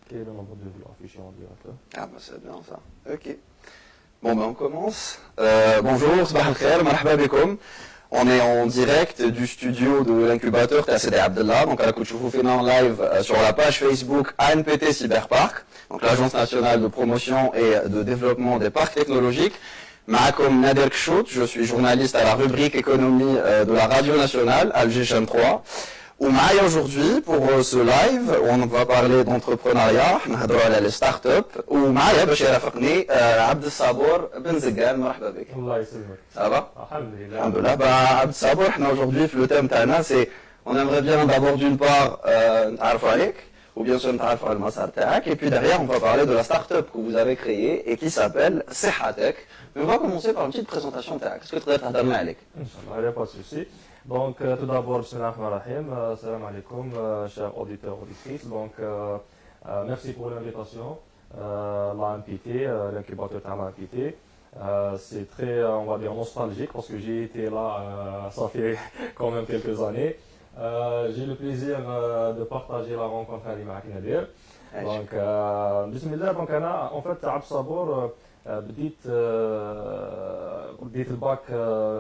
Quel est le nombre de vues affichées en direct là? Ah bah c'est bien ça. Ok. Bon ben on commence. Bonjour, صباح الخير, مرحبا بكم. On est en direct du studio de l'incubateur TACD Abdallah. Donc, à la Kouchoufou Fina en live sur la page Facebook ANPT Cyberpark, donc l'Agence nationale de promotion et de développement des parcs technologiques. Maakom Nader Kshout, je suis journaliste à la rubrique économie de la radio nationale, Alger Chaîne 3. Ou Maï aujourd'hui, pour ce live, on va parler d'entrepreneuriat, نهضروا على les startups. Ou Maï, باش يرافقني عبد الصبور بن زقان, مرحبا بك. الله يسلمك. Ça va? Alhamdulillah. Alhamdulillah. Bah, Abd Sabour, aujourd'hui, le thème تاعنا, c'est, on aimerait bien d'abord d'une part, نتعرفوا عليك, ou bien sûr نتعرفوا على المسار تاعك, et puis derrière, on va parler de la start-up que vous avez créée et qui s'appelle Sehatek. Mais on va commencer par une petite présentation تاعك. Est-ce que tu pourrais t'adresser à Alek? Inch'Allah, il n'y a pas de souci. Donc, tout d'abord, bismillah ar-Rahman ar-Rahim, salam alaikum, chers auditeurs, auditrices. Donc, merci pour l'invitation, l'ANPT, l'incubateur de l'ANPT. C'est très, on va dire, nostalgique parce que j'ai été là, ça fait quand même quelques années. J'ai le plaisir de partager la rencontre avec Nader. Donc, bismillah, donc, en fait, Abd Sabour, بديت الباك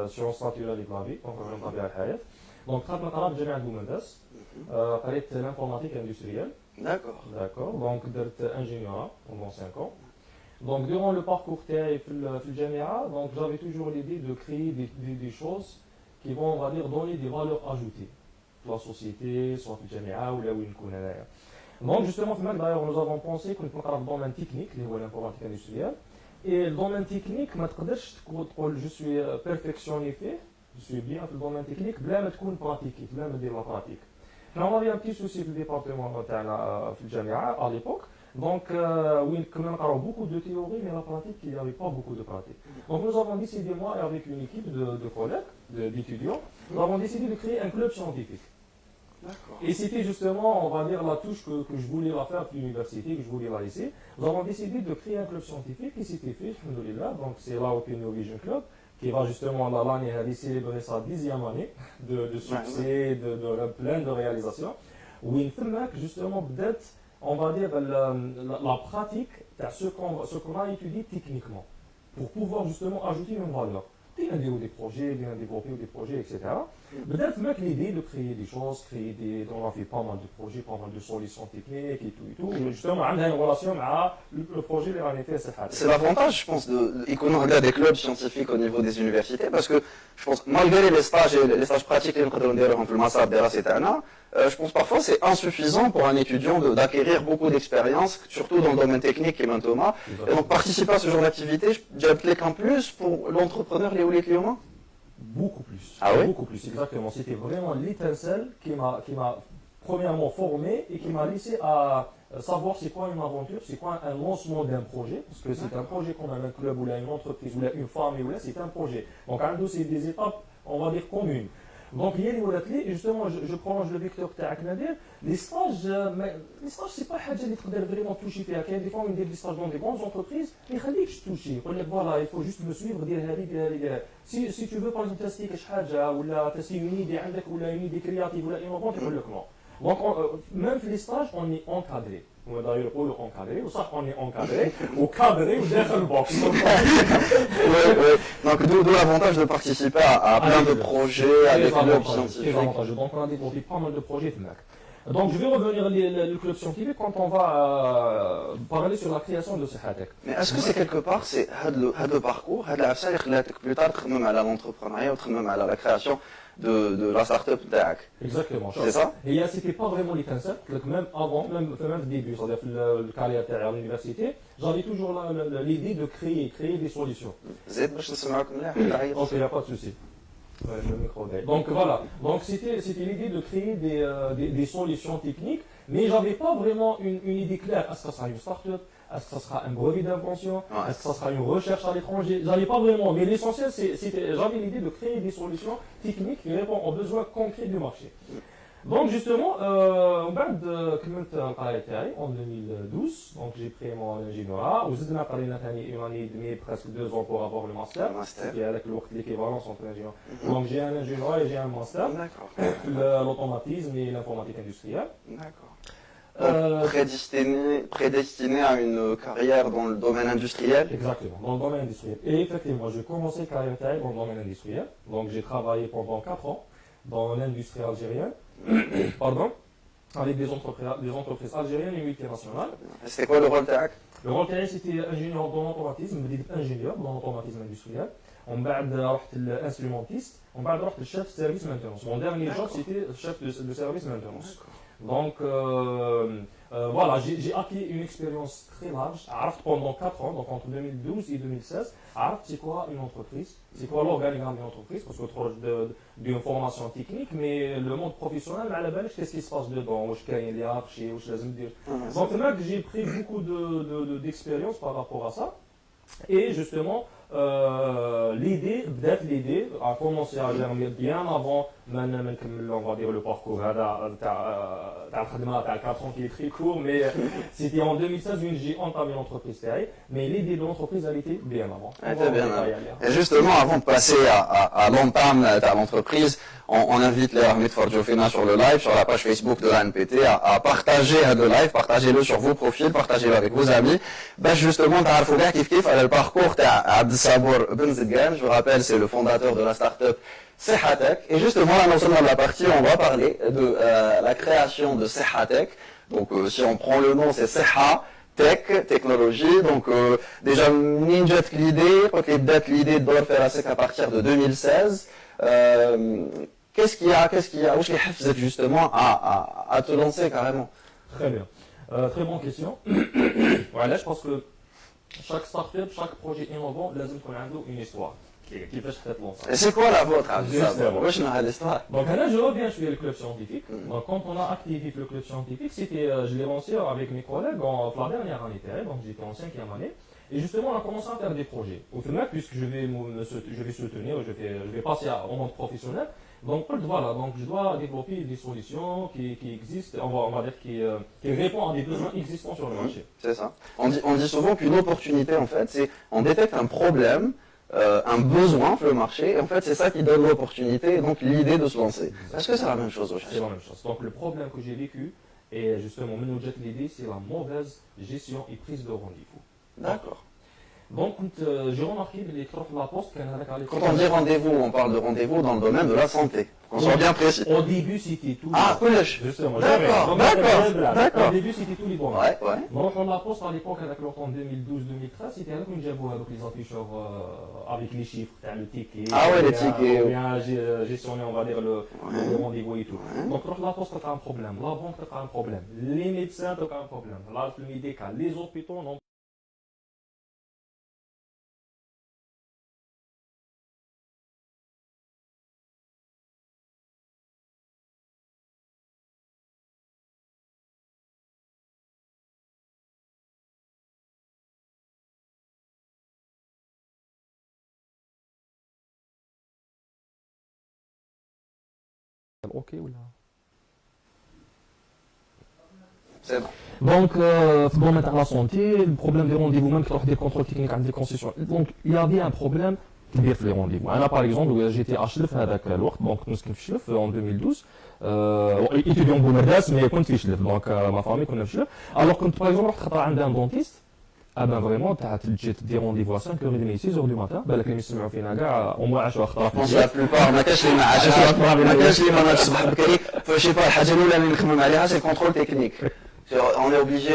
سيونس ناتورال ديك لافي دونك علوم طبيعه الحياه دونك دخلت نقرا في جامعه بومنداس قريت لانفورماتيك اندستريال داكور دونك درت انجينيورا pendant 5 ans donc durant le parcours تاعي في الجامعه donc j'avais toujours l'idée de créer des choses qui vont on va dire donner des valeurs ajoutées pour la société soit في الجامعه ولا وين نكون انايا donc justement في الماك d'ailleurs nous avons pensé كنت نقرا في الدومين تكنيك اللي هو الانفورماتيك اندستريال. Et le domaine technique, je suis perfectionné fait, je suis bien dans le domaine technique, بلا ما تكون pratiqué, بلا ما ندير la pratique. On avait un petit souci في le département تاعنا في الجامعة à l'époque, donc oui, quand même beaucoup de théorie, mais la pratique, il n'y avait pas beaucoup de pratique. Donc nous avons décidé, moi et avec une équipe de collègues, d'étudiants, nous avons décidé de créer un club scientifique. Et c'était justement, on va dire, la touche que je voulais la faire à l'université, que je voulais la laisser. Nous avons décidé de créer un club scientifique qui s'était fait, alhamdoulilah, donc c'est l'Opinion Vision Club, qui va justement l'année à célébrer sa 10e année de succès, de plein de réalisations. Où il fait justement peut-être, on va dire, la pratique de ce qu'on a étudié techniquement, pour pouvoir justement ajouter une valeur. Bien des projets, bien développer des projets, etc. Peut-être même l'idée de créer des choses, on a fait pas mal de projets, pas mal de solutions techniques et tout. Justement, on a une relation avec le projet de l'année fait. C'est l'avantage, je pense, de des clubs scientifiques au niveau des universités, parce que je pense, malgré les stages pratiques, je pense parfois c'est insuffisant pour un étudiant d'acquérir beaucoup d'expérience, surtout dans le domaine technique qui est maintenant. Et donc participer à ce genre d'activité, j'applique en plus pour l'entrepreneur les clients. Beaucoup plus. Ah oui? Beaucoup plus, exactement. C'était vraiment l'étincelle qui m'a premièrement formé et qui m'a laissé à savoir c'est quoi une aventure, c'est quoi un lancement d'un projet, parce que c'est un projet qu'on a un club ou là une entreprise ou là une famille ou là c'est un projet. Donc en deux c'est des étapes, on va dire communes. Donc il y a les mots-clés et justement je prolonge le vecteur تاعك Nader. Les stages c'est pas حاجه اللي تقدر vraiment toucher فيها. كاين des fois on dit des stages dans des grandes entreprises ما يخليكش toucher. يقول لك voilà il faut juste me suivre دير هذه si tu veux par exemple tester كاش حاجه ولا tester une idée عندك ولا une idée créative ولا innovante يقول لك non. Donc même les stages on est encadré. On va d'ailleurs يقولوا encadré وصح on est encadré وكادرé وداخل البوكس. Donc d'où l'avantage de participer à plein de projets, à des clubs scientifiques. Donc on a développé pas mal de projets. Donc je vais revenir au club scientifique quand on va parler sur la création de Sehatek. Mais est-ce que c'est quelque part, c'est le parcours, plus tard, à l'entrepreneuriat, à la création de la start-up TAC? Exactement. C'est ça? Et c'était pas vraiment l'étincelle, même avant, même au début, c'est-à-dire le carrière à l'université, j'avais toujours l'idée de créer des solutions. Ok, il n'y a pas de souci. Ouais, le micro. Donc voilà, donc c'était l'idée de créer des solutions techniques, mais j'avais pas vraiment une idée claire. Est-ce que ça sera une start-up? Est-ce que ça sera un brevet d'invention? Est-ce que ça sera une recherche à l'étranger? J'avais pas vraiment, mais l'essentiel j'avais l'idée de créer des solutions techniques qui répondent aux besoins concrets du marché. Donc justement, en 2012, donc j'ai pris mon ingénierat, une année et demie, presque 2 ans pour avoir le master, qui est avec l'équivalence entre ingénieur. Donc j'ai un ingénierat et j'ai un master, l'automatisme et l'informatique industrielle. D'accord. Prédestiné à une carrière dans le domaine industriel. Exactement, dans le domaine industriel. Et effectivement, j'ai commencé carrière dans le domaine industriel. Donc j'ai travaillé pendant 4 ans dans l'industrie algérienne, pardon, avec des entreprises algériennes et multinationales. C'était quoi le rôle TAC? Le rôle TAC, c'était ingénieur dans l'automatisme, ingénieur dans l'automatisme industriel. On بعد l'instrumentiste, on بعد le chef de service maintenance. Mon dernier job, c'était chef de service maintenance. Donc voilà, j'ai acquis une expérience très large. Pendant 4 ans, donc entre 2012 et 2016, c'est quoi une entreprise, c'est quoi l'organigramme d'une entreprise, parce que d'une formation technique, mais le monde professionnel, qu'est-ce qui se passe dedans, où je gagne les hiérarchies, où je les dire. Donc j'ai pris beaucoup d'expérience par rapport à ça. Et justement, l'idée a commencé à germer bien avant, on va dire le parcours, t'as 4 ans qui est très court, mais c'était en 2016 où j'ai entamé l'entreprise TAI, mais l'idée de l'entreprise, elle était bien avant. Et justement, avant de passer à l'entame de l'entreprise, on invite les armées de Fordjofena sur le live, sur la page Facebook de l'ANPT, à partager le live, partagez-le sur vos profils, partagez-le avec vos amis. Justement, le parcours d'Abd Sabour Ben Zidgan, je vous rappelle, c'est le fondateur de la start-up Sehatech. Et justement, là, nous sommes dans la partie où on va parler de la création de Sehatech. Donc, si on prend le nom, c'est Seha Tech, technologie. Donc, déjà, Ninja l'idée, quand les dates, l'idée de faire la SEC à partir de 2016. Qu'est-ce qu'il y a, où est-ce que justement à te lancer carrément? Très bien. Très bonne question. Voilà, je pense que chaque start-up, chaque projet innovant, il faut avoir une histoire. Et c'est quoi la vôtre? Donc là, je reviens sur le club scientifique. Donc quand on a activé le club scientifique, je l'ai lancé avec mes collègues la dernière année, donc j'étais en 5e année. Et justement, on a commencé à faire des projets. Au final, puisque je vais soutenir, je vais passer au monde professionnel. Donc voilà, donc je dois développer des solutions qui existent, on va dire qui répondent à des besoins existants sur le marché. C'est ça. On dit souvent qu'une opportunité, en fait, c'est on détecte un problème, un besoin sur le marché, et en fait, c'est ça qui donne l'opportunité et donc l'idée de se lancer. Est-ce que c'est la même chose au C'est la même chose. Donc le problème que j'ai vécu, et justement, l'idée, c'est la mauvaise gestion et prise de rendez-vous. D'accord. Donc, j'ai remarqué que les la poste, quand on dit rendez-vous, on parle de rendez-vous dans le domaine de la santé. Qu'on soit bien précis. Au début, c'était tout. Ah, justement. D'accord. Au début, c'était tout les bons. Ouais. Donc, on la poste à l'époque, avec le temps 2012-2013, c'était avec une jabou, avec les afficheurs, avec les chiffres, le ticket. Ah ouais, les tickets. Ou bien gestionner, on va dire, le rendez-vous et tout. Donc, la poste, t'as un problème. La banque, t'as un problème. Les médecins, t'as un problème. L'arbre médical, les hôpitaux, non. Ok ou là? C'est bon. Donc, dans le domaine de la santé, le problème des rendez-vous, même quand des contrôles techniques avec des concessions. Donc, il y avait un problème كبير في les rendez-vous. Là, par exemple, j'étais à Chlef هذاك الوقت, donc nous sommes في Chlef en 2012. étudiant بومرداس, mais كنت في Chlef, donc ma famille كنا في Chlef. Alors كنت par exemple رحت خطره عند un dentiste. Ah ben vraiment, tu as des rendez-vous à 5h30, 6h du matin. بالك اللي يسمعوا فينا كاع au moins 10 اخطار. Je pense la plupart ما كاش اللي ما عاشش ما كاش اللي ما ناضش الصباح بكري. فشي با الحاجه الاولى اللي نخمم عليها c'est le contrôle technique. On est obligé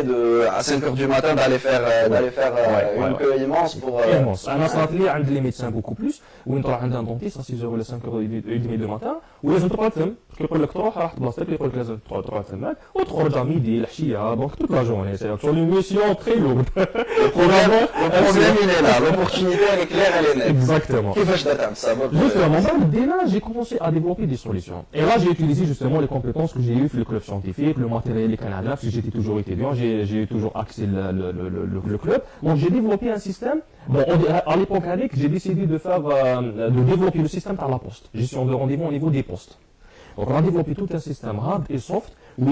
à 5h du matin d'aller faire une queue immense pour... Immense. أنا صارت لي عند les médecins beaucoup plus. وين تروح عند un dentiste à 6h ولا 5h30 du matin. ولازم تقعد تم. يقول لك تروح راح بلاصتك يقول لك لازم تروح تماك وتخرج à midi العشية. Donc toute la journée. C'est une mission très lourde. Le problème il est là. L'opportunité elle est claire, elle est nette. Exactement. كيفاش درت عند صابر؟ Justement, dès j'ai commencé à développer des solutions. Et là, j'ai utilisé justement les compétences que j'ai eues dans le club scientifique, le matériel et Canada, parce que j'étais toujours étudiant, j'ai toujours axé le club. Donc, j'ai développé un système. Bon, à l'époque, j'ai décidé de développer le système par la poste. Gestion de rendez-vous au niveau des postes. Donc, on a développé tout un système hard et soft où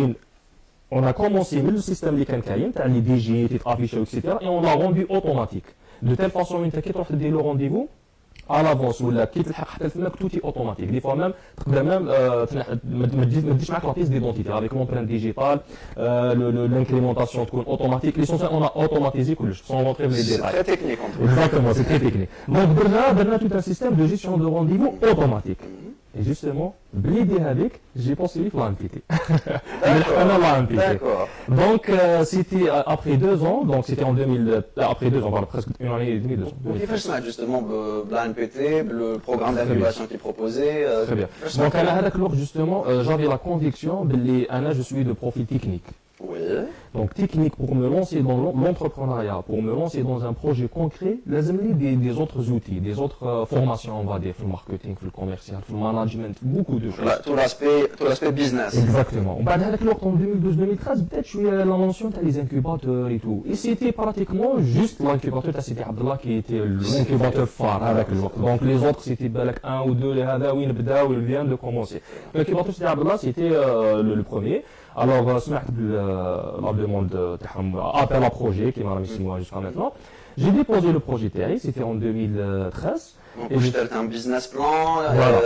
on a commencé le système des Kankaïm, les DG, les affichés, etc. Et on l'a rendu automatique. De telle façon, une taquette, on a le rendez-vous. à l'avance ولا كي تلحق حتى لفماك توتي اوتوماتيك دي فوا ميم تقدر ميم ما تجيش معاك لا بيس ديدونتيتي افيك لومبرانت ديجيتال لانكريمونطاسيون تكون اوتوماتيك ليسونسيال اون اوتوماتيزي كلش سون رونتري في لي ديتاي très technique en tout cas. Exactement, c'est très technique. Donc درنا tout un système de gestion de rendez-vous automatique. Et justement, l'idée avec, j'ai poursuivi l'ANPT. D'accord. Donc, c'était après 2 ans, donc c'était en 2000, après 2 ans, voilà, presque une année et demie, 2 ans. Donc, il fait justement l'ANPT, le programme d'incubation qui est proposé. Très bien. Donc, à la justement, j'avais la conviction, je suis de profil technique. Oui. Donc, technique, pour me lancer dans l'entrepreneuriat, pour me lancer dans un projet concret, des autres outils, des autres formations, on va dire, le marketing, le commercial, le management, beaucoup de choses. Tout l'aspect business. Exactement. Avec l'autre, en 2012-2013, peut-être, je suis à la mention des incubateurs et tout. Et c'était pratiquement juste l'incubateur, c'était Abdallah qui était l'incubateur phare avec l'autre. Donc, les autres, c'était un ou deux, les Hadaouin, Bdaou, ils viennent de commencer. L'incubateur, c'était Abdallah, c'était le premier. Alors, la demande appel à projet qui m'a mis 6 mois jusqu'à maintenant. J'ai déposé le projet TAI, c'était en 2013. Donc, tu as un business plan, voilà.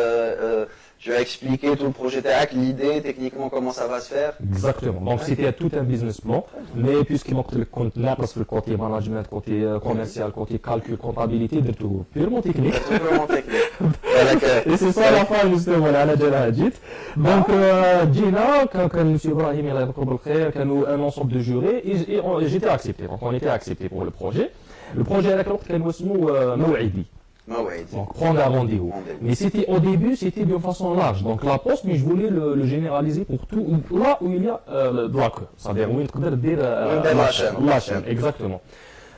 Tu as expliqué tout le projet TAC, l'idée, techniquement, comment ça va se faire. Exactement. Donc, c'était tout un business plan. Mais puisqu'il manque le côté management, côté commercial, côté calcul, comptabilité, de tout. Purement technique. Purement technique. Et c'est ça la fin, justement, à la Djelahadjit. Donc, Gina, quand M. Ibrahim, il a eu un ensemble de jurés, et j'étais accepté. Donc, on était accepté pour le projet. Le projet avec l'autre, il y Maw'idi. Donc, prendre un rendez-vous. Mais c'était, au début, c'était de façon large. Donc, la poste, mais je voulais le généraliser pour tout, là où il y a la queue. C'est-à-dire, où il peut dire la chaîne. Exactement.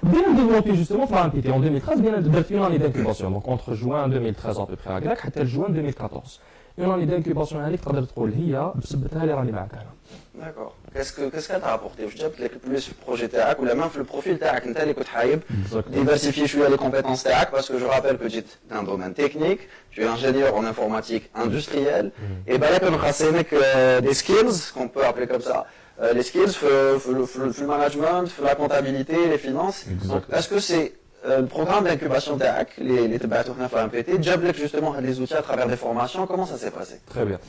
Bien développé, justement, l'ANPT en 2013, bien une année d'incubation. Donc, entre juin 2013 à peu près à Grec, jusqu'à juin 2014. Une année d'incubation, elle تقدر تقول هي بسبتها اللي راني معاك انا. D'accord. Qu'est-ce qu'elle t'a apporté? Je dirais peut-être plus le projet TAC ou même le profil TAC. Tu as les حايب diversifier les compétences TAC parce que je rappelle que tu es d'un domaine technique, tu es ingénieur en informatique industrielle et ben là on a des skills qu'on peut appeler comme ça. Les skills, le management, la comptabilité, les finances. Donc, est-ce que c'est le programme d'incubation TAC, les TBAT ANPT, Jablek justement les outils à travers des formations, comment ça s'est passé? Très bien.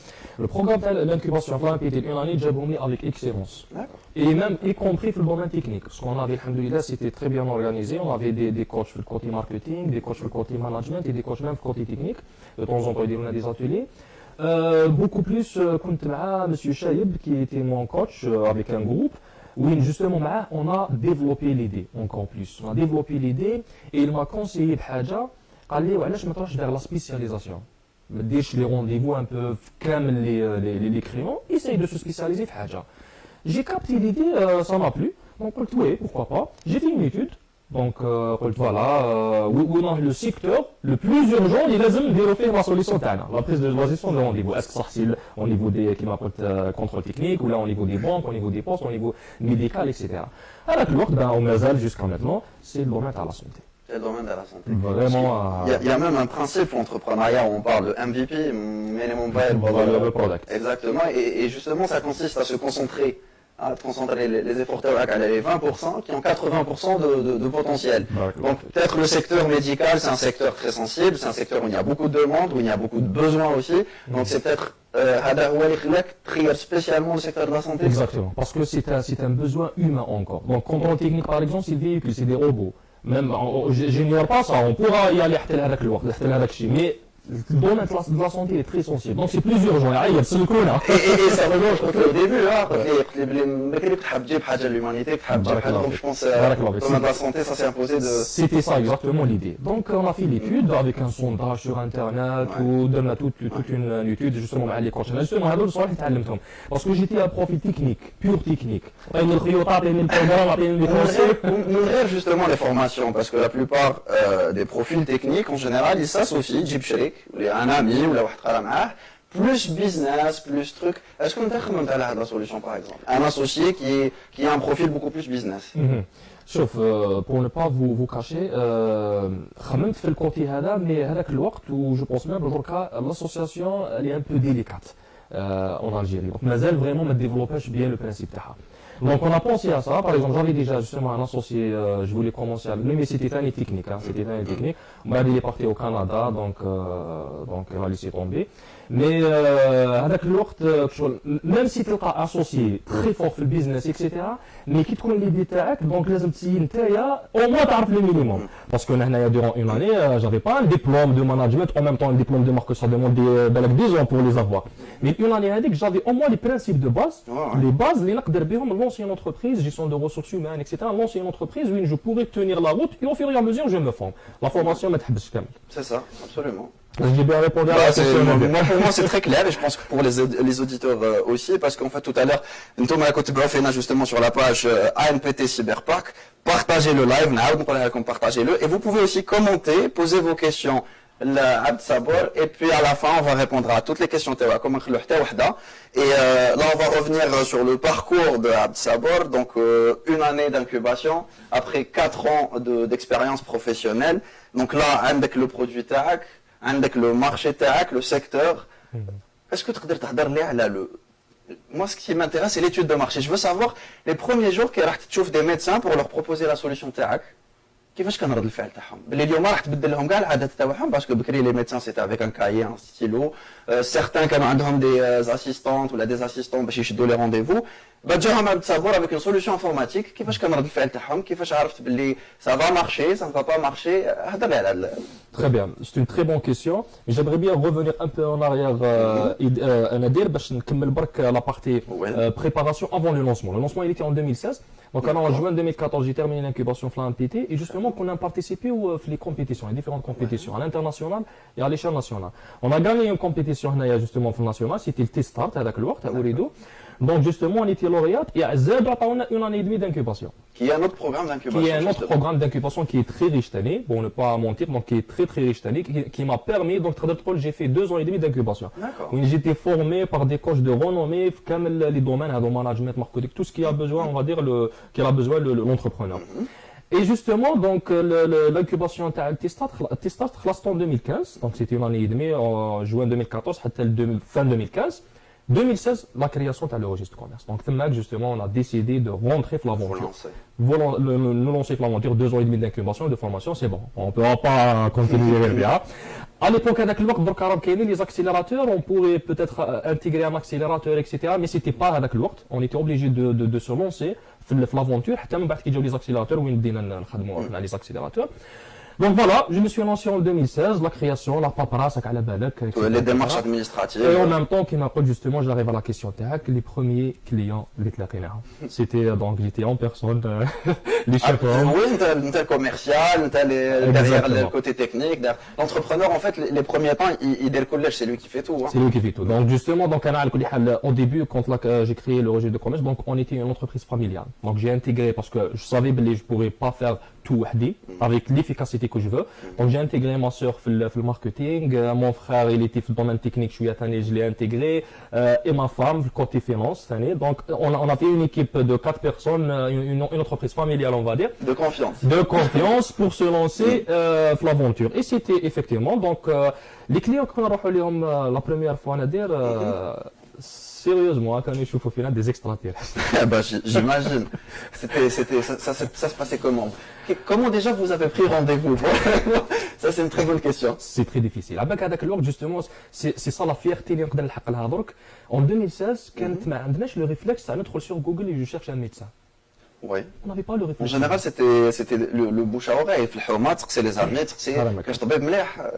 Le programme d'incubation ANPT, une année, Jabouni avec excellence. Et même y compris le domaine technique. Ce qu'on avait, alhamdoulilah, c'était très bien organisé. On avait des coachs pour le côté marketing, des coachs pour le côté management et des coachs même pour le côté technique. De temps en temps, on a des ateliers. Beaucoup plus, كنت مع M. Chaïb, qui était mon coach avec un groupe. Oui, justement, on a développé l'idée encore plus. On a développé l'idée et il m'a conseillé de حاجة قال لي وعلاش ما تروحش vers la spécialisation. ما تديرش les rendez-vous un peu كامل les clients, essaye de se spécialiser في حاجة. J'ai capté l'idée, ça m'a plu. Donc قلت oui, pourquoi pas. J'ai fait une étude. Donc قلت voilà, le secteur le plus urgent, il لازم نديرو فيه la solution تاعنا, la prise de gestion de rendez-vous. Est-ce que ça c'est au niveau des qui m'apporte contrôle technique ou là au niveau des banques, au niveau des postes, au niveau médical, etc. Avec le temps, ben on mazal jusqu'à maintenant, c'est le domaine de la santé. C'est le domaine de la santé. Vraiment. Il y a même un principe en entrepreneuriat où on parle de MVP, minimum viable product. Exactement, et justement ça consiste à se concentrer les efforts à les 20% qui ont 80% de potentiel. Donc peut-être le secteur médical, c'est un secteur très sensible, c'est un secteur où il y a beaucoup de demandes, où il y a beaucoup de besoins aussi. Donc c'est peut-être spécialement le secteur de la santé. Exactement, parce que c'est un besoin humain encore. Donc contrôle technique par exemple, c'est le véhicule, c'est des robots. Même, j'ignore pas ça, on pourra y aller avec le mais le domaine de la santé est très sensible. Donc c'est plus urgent. Et ça rejoint, je crois, au début, l'humanité, je pense, le domaine de la santé, ça s'est imposé de... C'était ça exactement l'idée. Donc on a fait l'étude avec un sondage sur Internet, ou donne toute une étude justement avec les coachs. Justement, parce que j'étais un profil technique, pur technique. Justement les formations, parce que la plupart des profils techniques, en général, ils s'associent, un ami ou plus business, plus truc. Est-ce qu'on a la solution par exemple? Un associé qui a un profil beaucoup plus business. شوف pour ne pas vous cacher خممت في الكوتي هذا mais هذاك الوقت و je pense même دركا l'association elle est un peu délicate en Algérie donc مازال vraiment ما développaش bien le principe تاعها. Donc on a pensé à ça. Par exemple, j'avais déjà justement un associé, je voulais commencer avec lui, mais c'était année technique. Hein, c'était année technique. Il est parti au Canada, donc il a laissé tomber. Mais avec l'autre, même si tu es associé très fort dans le business, etc., mais qui te connaît les détails, donc les au moins tu as le minimum. Parce que durant une année, je n'avais pas un diplôme de management, en même temps un diplôme de marque, ça demande 10 ans pour les avoir. Mais une année, j'avais au moins les principes de base, les bases, les l'ancienne entreprise, gestion de ressources humaines, etc., l'ancienne entreprise, où je pourrais tenir la route, et au fur et à mesure, je me forme. La formation, c'est ça, absolument. J'ai bien répondu à la question. Pour moi, c'est très clair et je pense que pour les auditeurs aussi, parce qu'en fait, tout à l'heure, nous avons justement sur la page ANPT Cyberpark, partagez le live, partagez-le, et vous pouvez aussi commenter, poser vos questions à Abd Sabor, et puis à la fin, on va répondre à toutes les questions. Et là, on va revenir sur le parcours de Abd Sabor, donc une année d'incubation, après 4 ans d'expérience professionnelle. Donc là, avec le produit TAC, avec le marché TAC, le secteur, est-ce que tu peux dire moi, ce qui m'intéresse, c'est l'étude de marché. Je veux savoir les premiers jours que tu trouves des médecins pour leur proposer la solution TAC. كيفاش كان رد الفعل تاعهم باللي اليوم راح تبدل لهم كاع العادات تاعهم باسكو بكري لي ميدسان سيتي افيك ان كايي ان ستيلو سيغتان كانوا عندهم دي اسيستونت ولا دي اسيستون باش يشدوا لي رونديفو جاهم عبد الصبور افيك اون سوليوشن انفورماتيك كيفاش كان رد الفعل تاعهم كيفاش عرفت باللي سا فا مارشي سا فا با مارشي هضر لي على Très bien, c'est une très bonne question. J'aimerais bien revenir un peu en arrière, Nadir, باش نكمل برك la partie préparation avant le lancement. Le lancement il était en 2016. Donc en juin 2014, j'ai terminé l'incubation Flamme PT et justement qu'on a participé aux les compétitions, les différentes compétitions à l'international et à l'échelle nationale. On a gagné une compétition justement nationale, c'était le test start avec l'Ouart à Ouredo. Donc justement, on était lauréat et à Z, on a une année et demie d'incubation. Qui est un autre programme d'incubation. Qui est un autre programme d'incubation qui est très riche cette année, pour ne pas mentir, donc qui est très très riche cette année, qui m'a permis, donc j'ai fait 2 ans et demi d'incubation. Où j'étais formé par des coachs de renommée, comme les domaines, le management, marketing, tout ce qui a besoin, on va dire, qu'il a besoin l'entrepreneur. Et justement, donc l'incubation Testat, en 2015, donc c'était une année et demie, en juin 2014, fin 2015. 2016, la création de le registre de commerce. Donc, justement, on a décidé de rentrer dans l'aventure. Nous lancer l'aventure, 2 ans et demi d'incubation et de formation, c'est bon. On ne pourra pas continuer bien. À l'époque, avec le waqt, les accélérateurs, on pourrait peut-être intégrer un accélérateur, etc. Mais c'était pas avec le waqt. On était obligé de se lancer dans l'aventure. Les accélérateurs, les accélérateurs. Donc voilà, je me suis lancé en 2016, la création, la paperasse, les démarches administratives. Et en même temps, qui m'apporte justement, j'arrive à la question TAC, les premiers clients, c'était donc, j'étais en personne, les chefs. Oui, t'as le commercial, t'as derrière le côté technique. L'entrepreneur, en fait, les premiers temps, il dès le collège, c'est lui qui fait tout. Hein. C'est lui qui fait tout. Donc justement, donc, au début, quand j'ai créé le registre de commerce, donc on était une entreprise familiale. Donc j'ai intégré, parce que je savais que je ne pourrais pas faire tout avec l'efficacité que je veux. Donc j'ai intégré ma soeur dans le marketing, mon frère il était dans le domaine technique, je l'ai intégré, et ma femme côté finance cette année. Donc on a fait une équipe de 4 personnes, une entreprise familiale on va dire. De confiance. De confiance pour se lancer dans l'aventure. Et c'était effectivement, donc les clients qu'on a reçus la première fois, on va dire, sérieusement, quand je suis au final des extraterrestres. Bah, j'imagine. Ça se passait comment? Comment déjà vous avez pris rendez-vous? Ça, c'est une très bonne question. C'est très difficile. Avec justement, c'est ça la fierté. En 2016, quand on a le réflexe, c'est notre sur Google et je cherche un médecin. Oui. On n'avait pas le réflexe. En général, c'était le bouche à oreille. C'est les armées, c'est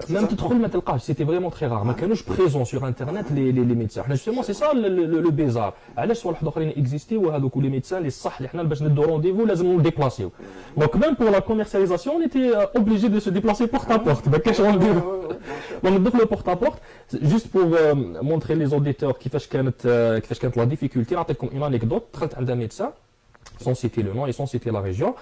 même c'était vraiment très rare. Mais quand je présent sur Internet les médecins. Justement, c'est ça le bizarre. Alors, soit les existait ou les médecins, les sahs, les hnal, bash nous rendez-vous, là, nous déplacer. Donc, même pour la commercialisation, on était obligé de se déplacer porte à porte. Donc, le porte à porte, juste pour montrer les auditeurs qui font la difficulté, comme une anecdote, traite d'un médecin. Sans citer le nom et sans citer la région.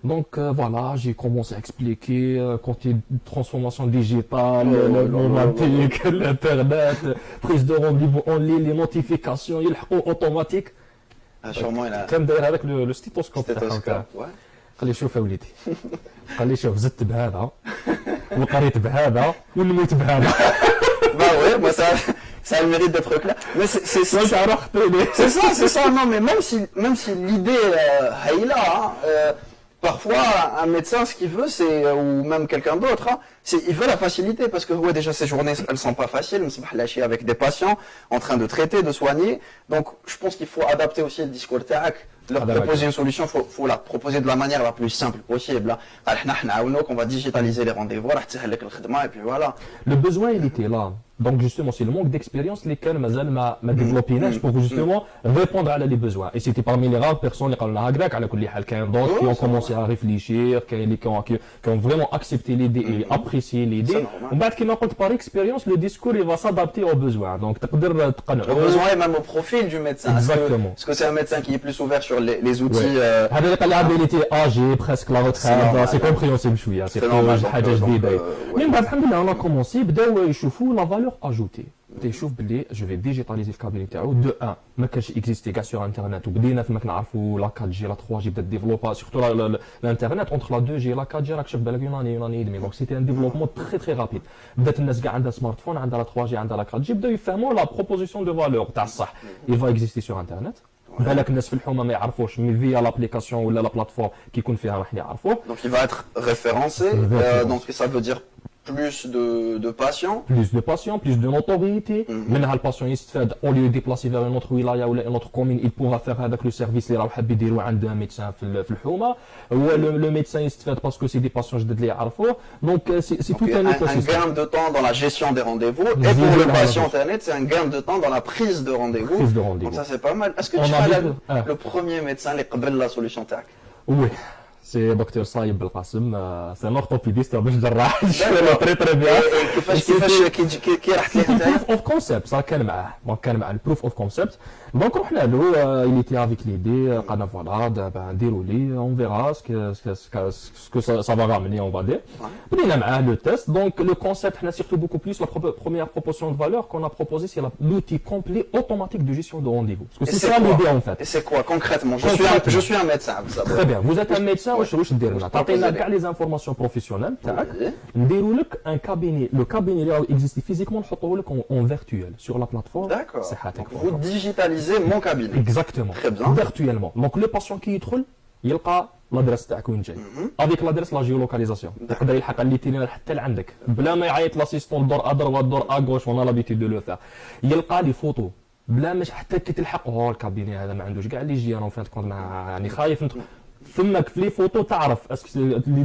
Donc voilà, j'ai commencé à expliquer côté transformation digitale, le numérique, l'internet, prise de rendez-vous en ligne, les notifications, automatiques. Sûrement il a. Comme d'ailleurs avec le stéthoscope. Ouais. قال لي شوف يا وليدي قال لي شوف زدت بهذا وقريت بهذا ونميت بهذا. Bah ouais, moi ça Ça a le mérite d'être clair. Mais c'est ça, non, mais même si l'idée est là, parfois un médecin, ce qu'il veut, c'est, ou même quelqu'un d'autre, hein, il veut la facilité, parce que ouais, déjà ces journées, elles sont pas faciles, lâcher avec des patients, en train de traiter, de soigner. Donc je pense qu'il faut adapter aussi le discours TAC, leur proposer une solution, faut la proposer de la manière la plus simple possible. On va digitaliser les rendez-vous, et puis voilà. Le besoin, il était là. Donc justement, c'est le manque d'expérience lesquels Mazal m'a développé pour justement répondre à les besoins. Et c'était parmi les rares personnes qui ont commencé à réfléchir, qui ont vraiment accepté l'idée et apprécié l'idée. Par expérience, le discours il va s'adapter aux besoins. Donc au besoin et même au profil du médecin. Exactement. Est-ce que c'est un médecin qui est plus ouvert sur les outils il était âgé, presque la retraite, c'est compréhensible. C'est mais on a commencé, la valeur ajoutée. Je vais digitaliser le cabinet. De 1, ما كانش existé qu'à sur internet وبدينا فما كنعرفوا la 4G la 3G بدات développer surtout l'internet entre la 2G la 4G راك شوف بالك une année et demie. Donc c'était un développement très rapide. بدات الناس كاع عندها سمارتفون عندها la 3G عندها la 4G بداو يفهموا la proposition de valeur تاع الصح. Il va exister sur internet. بالك الناس في الحومه ما يعرفوش مي فيا لابليكاسيون ولا لا بلاتفورم كيكون فيها راح يعرفوه. Donc il va être référencé. Donc ça veut dire plus de patients. Plus de patients, plus de notoriété. Maintenant, le patient, au lieu de déplacer vers une autre wilaya ou une autre commune, il pourra faire avec le service اللي راهو حاب يديروا عند un médecin في الحومه. Le médecin يستفاد parce que c'est des patients جدد اللي يعرفوه. Donc c'est tout un écosystème. Un gain de temps dans la gestion des rendez-vous et pour le patient internet, c'est un gain de temps dans la prise de rendez-vous. Donc ça c'est pas mal. Est-ce que tu as le premier médecin qui قبل la solution TAC? Oui. C'est Dr Saïb Belqasem, c'est un orthopédiste, un جراح. Très très bien. كيفاش كي رحت ليه انت؟ Proof of concept, ça كان معاه. Donc كان مع البروف اوف كونسيبت. Donc رحنا له, il était avec l'idée, قالنا voilà, دابا نديروا لي, on verra ce que ça va ramener, on va dire. بدينا معاه le test. Donc le concept, حنا surtout beaucoup plus la première proposition de valeur qu'on a proposée, c'est l'outil complet automatique de gestion de rendez-vous. Parce que c'est ça l'idée en fait. Et c'est quoi concrètement? Je suis un médecin. Très bien. Vous êtes un médecin. واش ندير لنا تعطينا كاع لي زانفورماسيون بروفيسيونيل تاعك نديروا لك ان كابيني لو كابيني اللي اكزيستي فيزيكمون نحطوه لك اون فيرتوال سور لا بلاتفورم صحتك vous digitalisez mon cabinet exactement virtuellement donc le patient qui يدخل يلقى لادريس تاعك وين جاي افيك لادريس لا جيولوكاليزاسيون يقدر يلحق الليتينير حتى لعندك بلا ما يعيط لاسيستون دور ادر ودور اغوش وانا لابيتيد دو لو فير يلقى لي فوتو بلا مش حتى كي تلحق الكابيني هذا ما عندوش كاع لي جيرون فات كونت يعني خايف ثمك في لي فوتو تعرف اسكو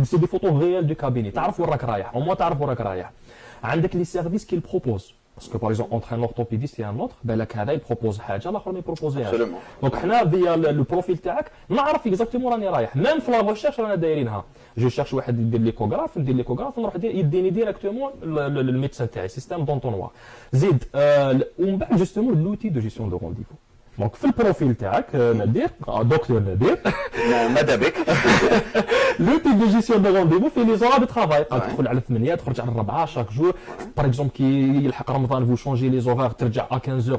سي دي فوتو ريال دو كابيني تعرف وين راك رايح او ما تعرف وين راك رايح عندك لي سيرفيس كي بروبوز باسكو باغ اكزومبل اونتر ان اورثوبيديست اي ان اوتر بالك هذا يبروبوز حاجه الاخر ما يبروبوزيهاش دونك حنا فيا لو بروفيل تاعك نعرف اكزاكتومون راني رايح ميم في لا ريشيرش رانا دايرينها جو شيرش واحد يدير ليكوغراف ندير ليكوغراف نروح يديني ديريكتومون الميدسان تاعي سيستيم دونطونوا زيد ومن بعد جوستومون لوتي دو جيستيون دو رونديفو دونك في البروفيل تاعك نادير دكتور نادير ماذا بك لوتي دو جيستيون دو رونديفو في لي زورا دو ترافاي تدخل على 8 تخرج على 4 شاك جور باغ اكزومبل كي يلحق رمضان فو شونجي لي زورار ترجع ا 15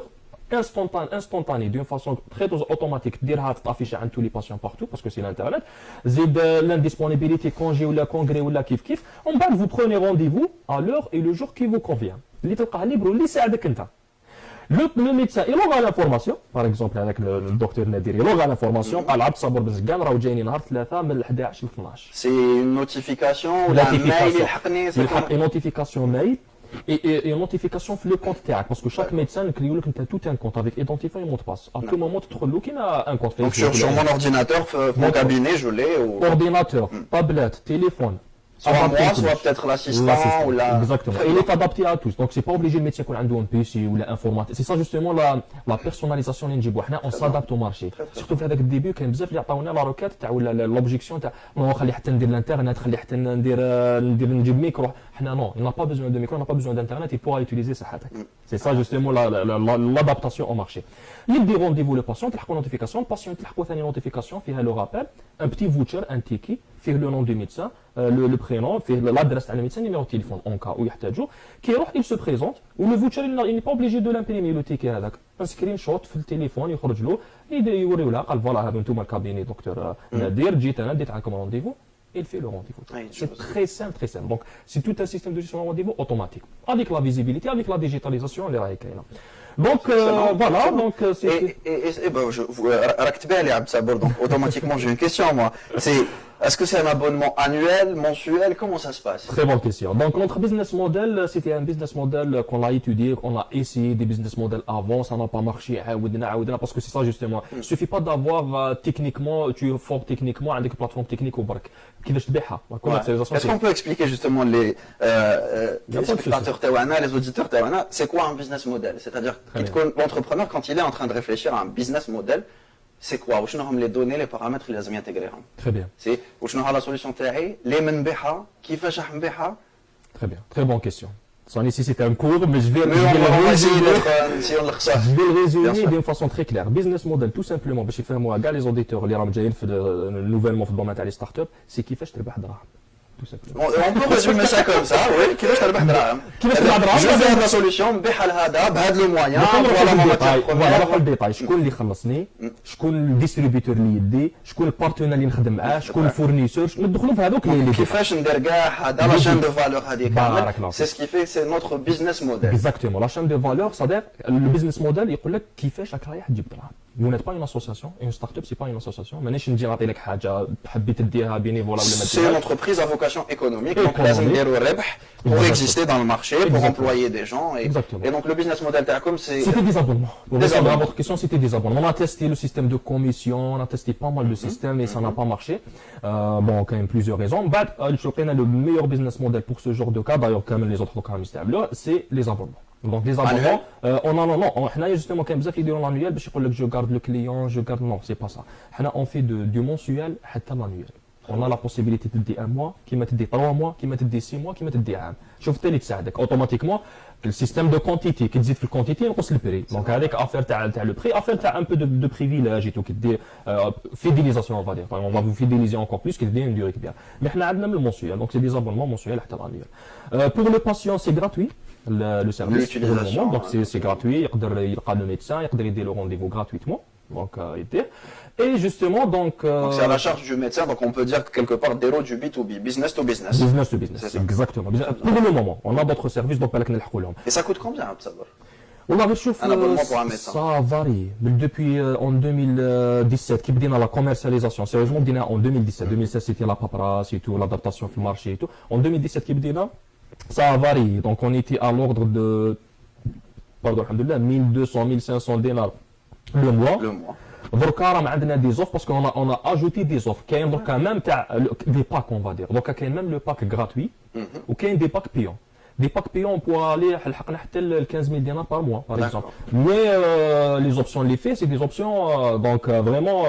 instantané d'une façon très automatique ديرها تطافيش عند tous les patients partout parce que c'est l'internet زيد l'indisponibilité congé ولا congrès ولا كيف ومن بعد vous prenez rendez-vous à l'heure et le jour qui vous convient اللي تلقاه ليبر واللي يساعدك انت Le médecin, il aura l'information, par exemple avec le docteur Nadir, il aura l'information, قال عبد صبر بزقان راهو جايني نهار 3 من 11 ل 12. C'est une notification ولا mail يلحقني يلحق une notification mail et une notification في le compte تاعك parce que chaque médecin نكريو لك انت tout un compte avec identifiant et mot de passe. À tout moment تدخل له كاين un compte. Donc sur mon ordinateur, mon cabinet, je l'ai. Ordinateur, tablette, téléphone. Soit moi, soit peut-être l'assistant ou la... Exactement. Et il est adapté à tous. Donc, c'est pas obligé le médecin qu'on a un PC ou l'informatique. C'est ça justement la personnalisation اللي نجيبوها. On s'adapte au marché. Surtout في هذاك الديبي كان بزاف اللي عطاونا لا روكات تاع ولا لوبجيكسيون تاع نو خلي حتى ندير الانترنت خلي حتى نجيب ميكرو. حنا non, il n'a pas besoin de micro, il n'a pas besoin d'internet, il pourra utiliser صحتك. C'est ça justement l'adaptation au marché. Il dit rendez-vous le patient, تلحقوا notification, le patient تلحقوا ثاني notification فيها le rappel, un petit voucher, un ticket, فيه le nom du médecin, le prénom, فيه l'adresse تاع الميدecin, numéro de téléphone en cas où يحتاجوا, كيروح il se présente, ou le voucher il n'est pas obligé de l'imprimer le ticket هذاك, un screenshot في التليفون يخرج له, يوريو لها قال فوالا هذا انتم الكابيني دكتور نادير جيت انا ديت عندكم رونديفو et il fait le rendez-vous. Oui, C'est très simple, très simple. Donc, c'est tout un système de gestion de rendez-vous automatique, avec la visibilité, avec la digitalisation, les raïkaïna. Donc, voilà, donc c'est... Et ben, donc automatiquement, j'ai une question, moi. Est-ce que c'est un abonnement annuel, mensuel? Comment ça se passe? Très bonne question. Donc, notre business model, c'était un business model qu'on a étudié, on a essayé des business models avant, ça n'a pas marché, parce que c'est ça justement. Il ne suffit pas d'avoir techniquement, tu es fort techniquement, avec une plateforme technique au barque. Est-ce qu'on peut expliquer justement les spectateurs tawana, les auditeurs tawana, c'est quoi un business model? C'est-à-dire, l'entrepreneur, quand il est en train de réfléchir à un business model, c'est quoi? Où sont les données, les paramètres, il les intégrer. Très bien. C'est où sont la solution تاعي, les منبحها, كيفاش راح نبيعها? Très bien. Très bonne question. Ça nécessite un cours, mais je vais le résumer d'une façon très claire. Business model, tout simplement, باش يفهموا كاع les auditeurs اللي راهم جايين في nouvellement في الدومين تاع les startups, c'est كيفاش تربح دراهم. Tout simplement. On peut résumer ça comme ça, oui. كيفاش تربح دراهم. Je vais faire la solution, نبيعها لهذا بهذا المويان. Voilà, نروحوا للديتاي. شكون اللي خلصني؟ شكون الديستريبيتور اللي يدي؟ شكون البارتنر اللي نخدم معاه؟ شكون الفورنيسور؟ ندخلوا في هذوك اللي كيفاش ندير كاع هذا لا chaîne de valeur هذيك كامل. C'est ce qui fait c'est notre business model. Exactement. La chaîne de valeur, c'est-à-dire le business model يقول لك كيفاش راك رايح تجيب دراهم. Vous n'êtes pas une association, une start-up, c'est pas une association. مانيش نجي نعطي لك حاجه حبيت تديها bénévolat ولا ما. C'est une entreprise à vocation économique, donc لازم نديروا الربح pour exister dans le marché, pour employer des gens. Et donc le business model تاعكم c'est. C'était des abonnements. Pour répondre à votre question, c'était des abonnements. On a testé le système de commission, on a testé pas mal de systèmes et ça n'a pas marché. Bon, quand même plusieurs raisons. Le meilleur business model pour ce genre de cas, d'ailleurs comme les autres cas c'est les abonnements. Donc les abonnements, on a justement quand même besoin de l'annuel, je garde le client, je garde, non, c'est pas ça. On fait du mensuel à l'annuel. On a la possibilité de dire un mois, qui met des 3 mois, qui met des 6 mois, qui met des 1 an. Je vous dis automatiquement, le système de quantité, qui dit le quantité, on pose le prix. Donc avec affaire le prix, affaire un peu de privilège et tout, qui dit fidélisation, on va dire. On va vous fidéliser encore plus, qui dit une durée bien. Mais on a le mensuel, donc c'est des abonnements mensuels à l'annuel. Pour le patient, c'est gratuit. Le service pour le moment, donc c'est gratuit, il peut aller le médecin, il peut aider le rendez-vous gratuitement, donc et justement donc c'est à la charge du médecin, donc on peut dire que quelque part déro du B2B, business to business. Business to business, exactement. Pour le moment, on a d'autres services donc بالك نلحقوا لهم. Et ça coûte combien ça va? On a reçu un abonnement pour un médecin. Ça varie. Depuis en 2017 qui بدينا la commercialisation, sérieusement بدينا en 2017. 2016 c'était la paperasse et tout, l'adaptation sur le marché et tout. En 2017 qui بدينا ça a varié. Donc on était à l'ordre de, pardon, alhamdoulilah, 1200, 1500 dinars le mois. Le mois. دركا راه عندنا des offres parce qu'on a ajouté des offres. كاين دركا même تاع des packs on va dire. دركا كاين même le pack gratuit وكاين des packs payants. Des packs payants, on pourra aller à 15 000 dinars par mois, par exemple. Mais les options, les faits, c'est des options donc vraiment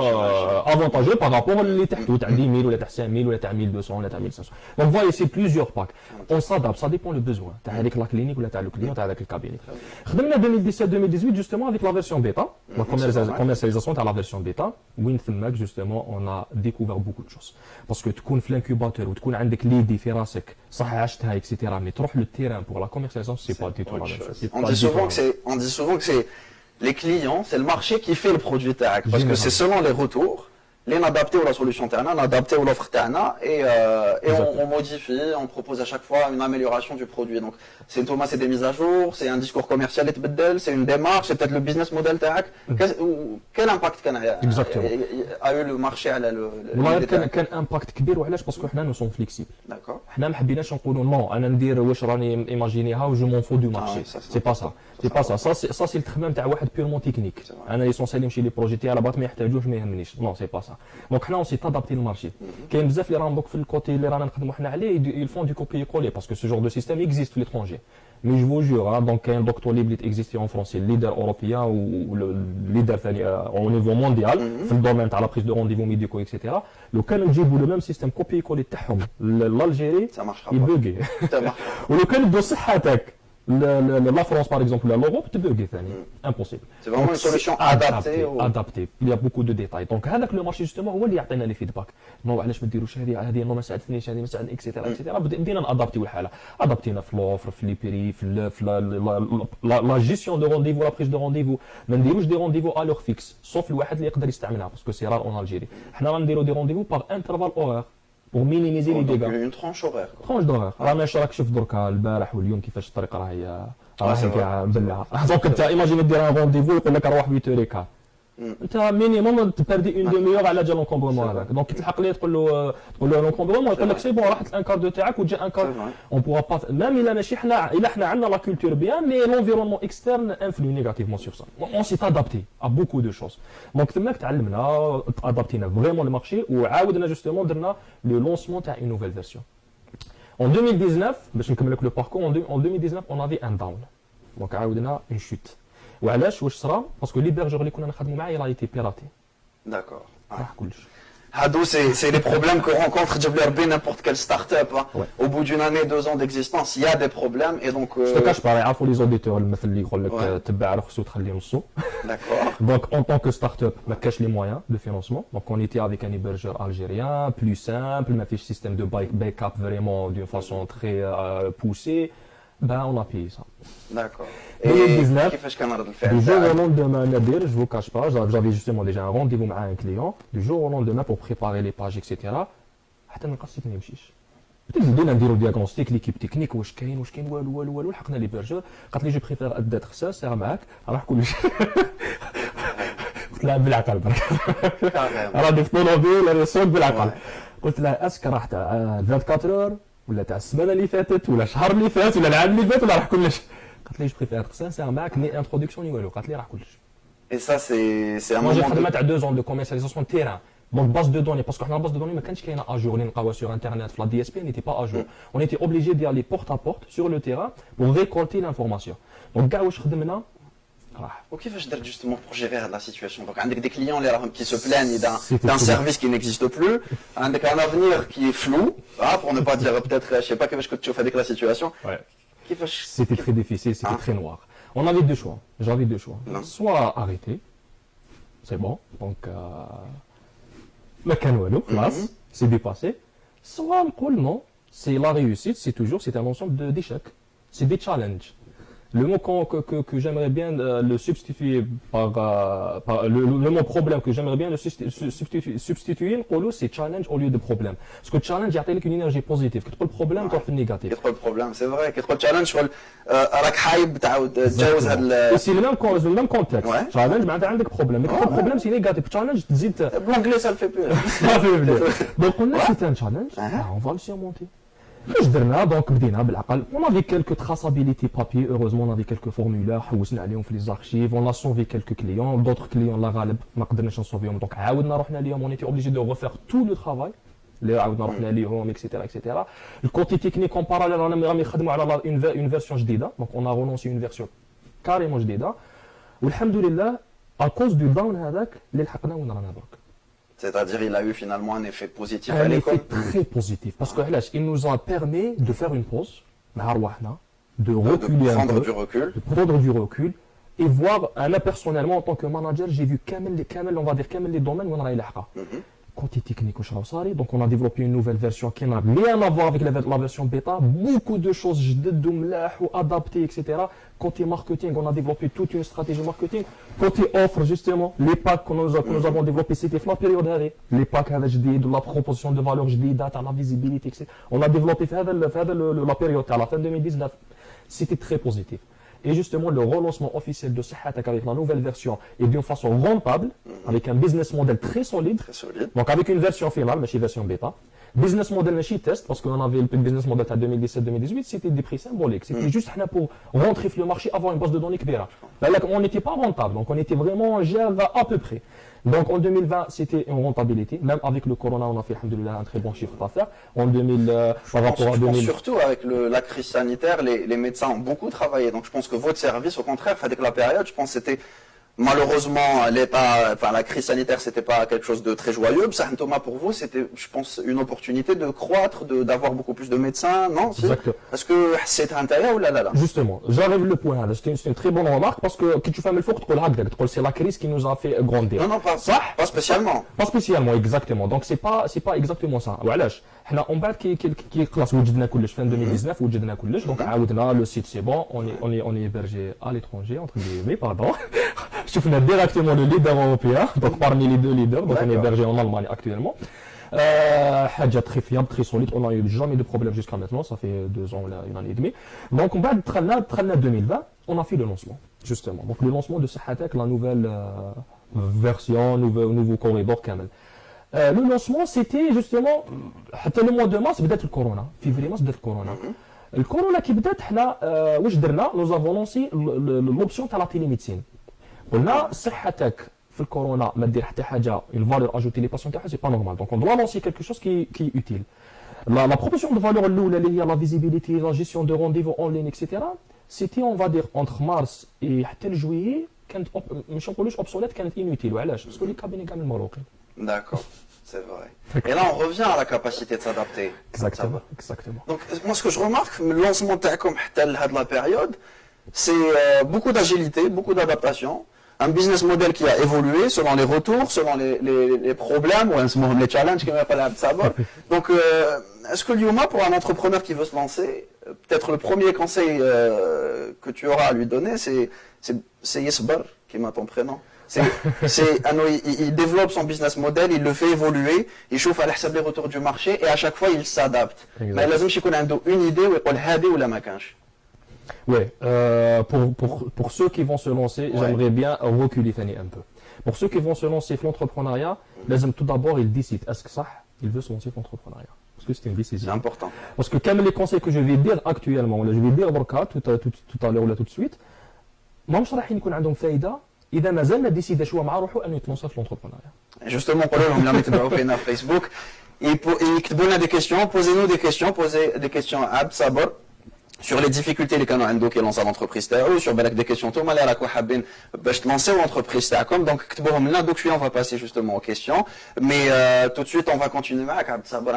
avantageuses par rapport à l'état. Tout à 10 000, ou à 5 000, ou à 1200, ou à 1500. Donc, vous voyez, c'est plusieurs packs. On s'adapte, ça dépend du besoin. Tu as avec la clinique, ou tu as le client, tu as avec le cabinet. En 2017-2018, justement, avec la version bêta, la commercialisation de la version bêta, WinFilmac, justement, on a découvert beaucoup de choses. Parce que tu connais l'incubateur, ou tu connais l'idée, فراسك صح عشتها, etc. Mais tu le terrain pour la commercialisation, c'est pas du tout la même chose. On dit souvent que c'est les clients, c'est le marché qui fait le produit TAC. Parce que c'est selon les retours, les adaptés ou la solution TANA, adapté ou l'offre TANA, et on modifie, on propose à chaque fois une amélioration du produit. Donc, c'est des mises à jour, c'est un discours commercial, c'est une démarche, c'est peut-être le business model TAC. Quel impact a eu le marché à كان امباكت كبير وعلاش باسكو حنا نو سون فليكسيبل داكور حنا ما حبيناش نقولوا نو انا ندير واش راني ايماجينيها وجو مون فو دو مارشي سي با سا سي با سا سا سي التخمام تاع واحد بيرمون تكنيك انا ليسونسيال يمشي لي بروجي تاعي على بعض ما يحتاجوش ما يهمنيش نو سي با سا دونك حنا اون سي تادابتي المارشي كاين بزاف اللي راهم دوك في الكوتي اللي رانا نخدموا حنا عليه يل فون دو كوبي كولي باسكو سو جور دو سيستيم اكزيست في ليترونجي Mais je vous jure, hein, donc un docteur libre existe en France, c'est le leader européen ou le leader au niveau mondial, dans le domaine de la prise de rendez-vous médicaux, etc. Le Canada a le même système copier-coller, l'Algérie, il bug. Ou le Canada la France, par exemple, l'Europe, tu bug, impossible. C'est vraiment une solution adaptée. Adaptée. Il y a beaucoup de détails. Donc, avec le marché, justement, هو اللي يعطينا les feedback. Non, علاش ما ديروش هذه non ما ساعدتنيش هذه ما ساعدني etc etc. بدينا نادابتيو الحالة. أدابتينا في l'offre, في les prix, في la gestion de rendez-vous, la prise de rendez-vous. ما نديروش des rendez-vous à l'heure fixe, sauf الواحد اللي يقدر يستعملها parce que c'est rare en Algérie. حنا غنديروا des rendez-vous par intervalle horaire. pour minimiser les dégâts. Une tranche horaire. Tranche d'horaire. رانا راك شفت دركا البارح واليوم كيفاش الطريق راهي كاع مبلعه. دونك انت ايماجيني دير ان رونديفو يقول لك روح 8h15. انت مينيموم تبردي اون دومي اور على جال لونكومبرمون هذاك. دونك تلحق ليه تقول له لونكومبرمون يقول لك سي بون راحت الان كار دو تاعك وتجي ان كار. اون بوغا با ميم الا ماشي حنا عندنا لا كولتور بيان مي لونفيرونمون اكسترن انفلو نيجاتيفمون سور سا. اون سي ادابتي ا بوكو دو شوز. دونك تماك تعلمنا ادابتينا فريمون المارشي وعاودنا جوستومون درنا لو لونسمون تاع اون نوفيل فيرسيون. En 2019, باش نكمل لك لو باركور en 2019 on avait un down. Donc عاودنا une chute. وعلاش واش صرا؟ باسكو ليبرجور اللي كنا نخدموا معاه il a été piraté. D'accord. راح كلش. C'est les problèmes que rencontre n'importe quelle start-up. Hein. Ouais. Au bout d'une année, 2 ans d'existence, il y a des problèmes et donc. Je te cache pas, يعرفوا les auditeurs المثل اللي يقول لك تبع رخصو تخليه نصو. D'accord. Donc en tant que start-up, ما كاش les moyens de financement. Donc on était avec un hébergeur algérien, plus simple, ما فيش système de backup vraiment d'une façon très poussée. Ben on a payé ça. D'accord. Et 2019, du jour au lendemain, Nadir, je vous cache pas, j'avais justement déjà un rendez-vous avec un client, du jour au lendemain pour préparer les pages, etc. حتى نلقى السيت ما يمشيش. بدينا نديرو دياغنوستيك ليكيب تكنيك واش كاين والو لحقنا لي برجر قالت لي جو بريفير ادات خساس سير معاك راح كلشي. قلت لها بالعقل برك. راني في طوموبيل راني نسوق بالعقل. قلت لها اسك راح تاع 24 اور ولا تاع السمانه اللي فاتت ولا الشهر اللي فات ولا العام اللي فات ولا راح كلش. قالت لي جو بريفير خساس معاك ني انتروداكسيون والو قالت لي راح كلش. Et ça c'est un moment. Moi j'ai خدمت على 2 ans de commercialisation de terrain. Donc base de données parce que la base de données ما كانش كاينه à jour اللي نلقاوها sur internet la DSP n'était pas à jour. On était obligé d'y aller porte à porte sur le terrain pour récolter l'information. Donc كاع واش خدمنا راح. وكيفاش درت justement pour gérer la situation? Donc عندك des clients qui se plaignent d'un service qui n'existe plus, عندك un avenir qui est flou, pour ne pas dire peut-être je sais pas كيفاش كنت تشوف هذيك la situation. Ouais. C'était très difficile, c'était très noir. On avait 2 choix. J'avais 2 choix. Soit arrêter, c'est bon, donc c'est dépassé. Soit non, c'est la réussite, c'est un ensemble d'échecs, c'est des challenges. Le mot que j'aimerais bien le substituer par le mot problème que j'aimerais bien le substituer c'est challenge au lieu de problème. Parce que challenge il y a une énergie positive. Que le problème tu as négatif. Que le problème c'est vrai. Que le challenge sur راك حايب تعاود تجاوز هذا. C'est le même contexte. Challenge معناتها عندك problème. Mais le problème c'est négatif. Challenge تزيد. L'anglais ça le fait plus. Donc on a fait un challenge. On va le surmonter. واش درنا دونك بدينا بالعقل on avait quelques traçabilités papier heureusement on avait quelques formulaires حوسنا عليهم في les archives on a sauvé quelques clients d'autres clients لا غالب ما قدرناش نصوفيهم دونك عاودنا رحنا ليهم on était obligé de refaire tout le travail اللي عاودنا رحنا ليهم etc. الكوتي تكنيك اون باراليل رانا يخدموا على une version جديده دونك on a relancé une version carrément جديده والحمد لله à cause du down هذاك اللي لحقنا وين رانا درك. C'est-à-dire il a eu finalement un effet positif à l'école. Un effet très positif. Parce qu'il nous a permis de faire une pause, de reculer un peu, de prendre du recul et voir, personnellement en tant que manager, j'ai vu on va dire les domaines où on a eu côté technique, donc on a développé une nouvelle version qui n'a rien à voir avec la version bêta, beaucoup de choses adaptées, etc. Côté marketing, on a développé toute une stratégie marketing. Côté offre, justement, les packs que nous avons développés, c'était la période d'arrêt. Les packs avec de la proposition de valeur, la visibilité, etc. On a développé la période à la fin 2019. C'était très positif. Et justement, le relancement officiel de Sahatak avec la nouvelle version est d'une façon rentable, avec un business model très solide. Donc avec une version finale, mais chez version bêta. Business model chez test, parce qu'on avait le business model à 2017-2018, c'était des prix symboliques. C'était juste pour rentrer sur le marché, avoir une base de données kbira. On n'était pas rentable, donc on était vraiment à peu près. Donc en 2020, c'était une rentabilité. Même avec le corona, on a fait un très bon chiffre d'affaires. En 2000, par rapport à 2000. Surtout avec la crise sanitaire, les médecins ont beaucoup travaillé. Donc je pense que votre service, au contraire, avec la période, je pense que c'était malheureusement la crise sanitaire, c'était pas quelque chose de très joyeux. Thomas, pour vous, c'était, je pense, une opportunité de croître, d'avoir beaucoup plus de médecins, non? Exactement. Est-ce que c'est intérêt ou là? Justement, j'arrive le point. C'est une très bonne remarque parce que quand tu fais le fort, c'est la crise qui nous a fait grandir. Non, pas spécialement. Pas spécialement, exactement. Donc c'est pas exactement ça. وعلاش حنا من بعد كي خلاص وجدنا كلش في 2019 وجدنا كلش دونك عاودنا لو سيت سي بون on est hébergé à l'étranger entre guillemets pardon. شفنا directement le leader européen donc parmi les 2 leaders donc on est hébergé en Allemagne actuellement. حاجه très fiable, très solide. On n'a eu jamais de problème jusqu'à maintenant, ça fait 2 ans ou une année et demie. Donc, on va دخلنا 2020, on a fait le lancement, justement. Donc, le lancement de Sahatek, la nouvelle version, nouveau corridor كامل. Le lancement, c'était justement, حتى le mois de mars, بدات الكورونا. février mars, بدات الكورونا. الكورونا كي بدات حنا واش درنا؟ nous avons lancé l'option تاع la télémédecine. قلنا صحتك في الكورونا ما دير حتى حاجه une valeur ajoutée les patients تاعها c'est pas normal. Donc on doit lancer quelque chose qui est utile. La proposition de valeur الاولى اللي هي la visibilité, la gestion de rendez-vous en ligne, etc. c'était on va dire entre mars et حتى لجويي كانت مش نقولوش obsolète, كانت inutile. وعلاش؟ باسكو لي كابيني كامل مروقين. D'accord, c'est vrai. Et là, on revient à la capacité de s'adapter. Exactement, exactement. Donc, moi, ce que je remarque, le lancement de la période, c'est beaucoup d'agilité, beaucoup d'adaptation. Un business model qui a évolué selon les retours, selon les problèmes, ou les challenges qui m'ont pas savoir. Donc, est-ce que Lyoma, pour un entrepreneur qui veut se lancer, peut-être le premier conseil que tu auras à lui donner, c'est Yesbar, qui m'a ton prénom. Il développe son business model, il le fait évoluer, il chauffe à l'hsab les retours du marché et à chaque fois il s'adapte. Mais il faut qu'il ait une idée ou il hadi ou la makanch. Oui, pour ceux qui vont se lancer, j'aimerais bien reculer un peu. Pour ceux qui vont se lancer dans l'entrepreneuriat, tout d'abord ils décident est-ce que ça il veut se lancer dans l'entrepreneuriat. Parce que c'est une décision. C'est important. Parce que comme les conseils que je vais dire actuellement, je vais dire tout à l'heure ou là tout de suite, ما مش راح يكون عندهم فايده إذا ما زلنا ديسيدا شويه مع روحه أنه يتلونسا في l'entrepreneuriat. Justement, نقولوا لهم اللي يتبعوا فينا في فيسبوك يكتبوا لنا des questions, posez-nous des questions, posez des questions à Abd Saber sur les difficultés اللي كانوا عنده كي لونسا l'entreprise تاعو, sur بالك des questions نتوما اللي راكم حابين باش تلونسيو l'entreprise تاعكم, donc كتبوهم لنا. Donc on va passer justement aux questions, mais tout de suite on va continuer معك Abd Saber.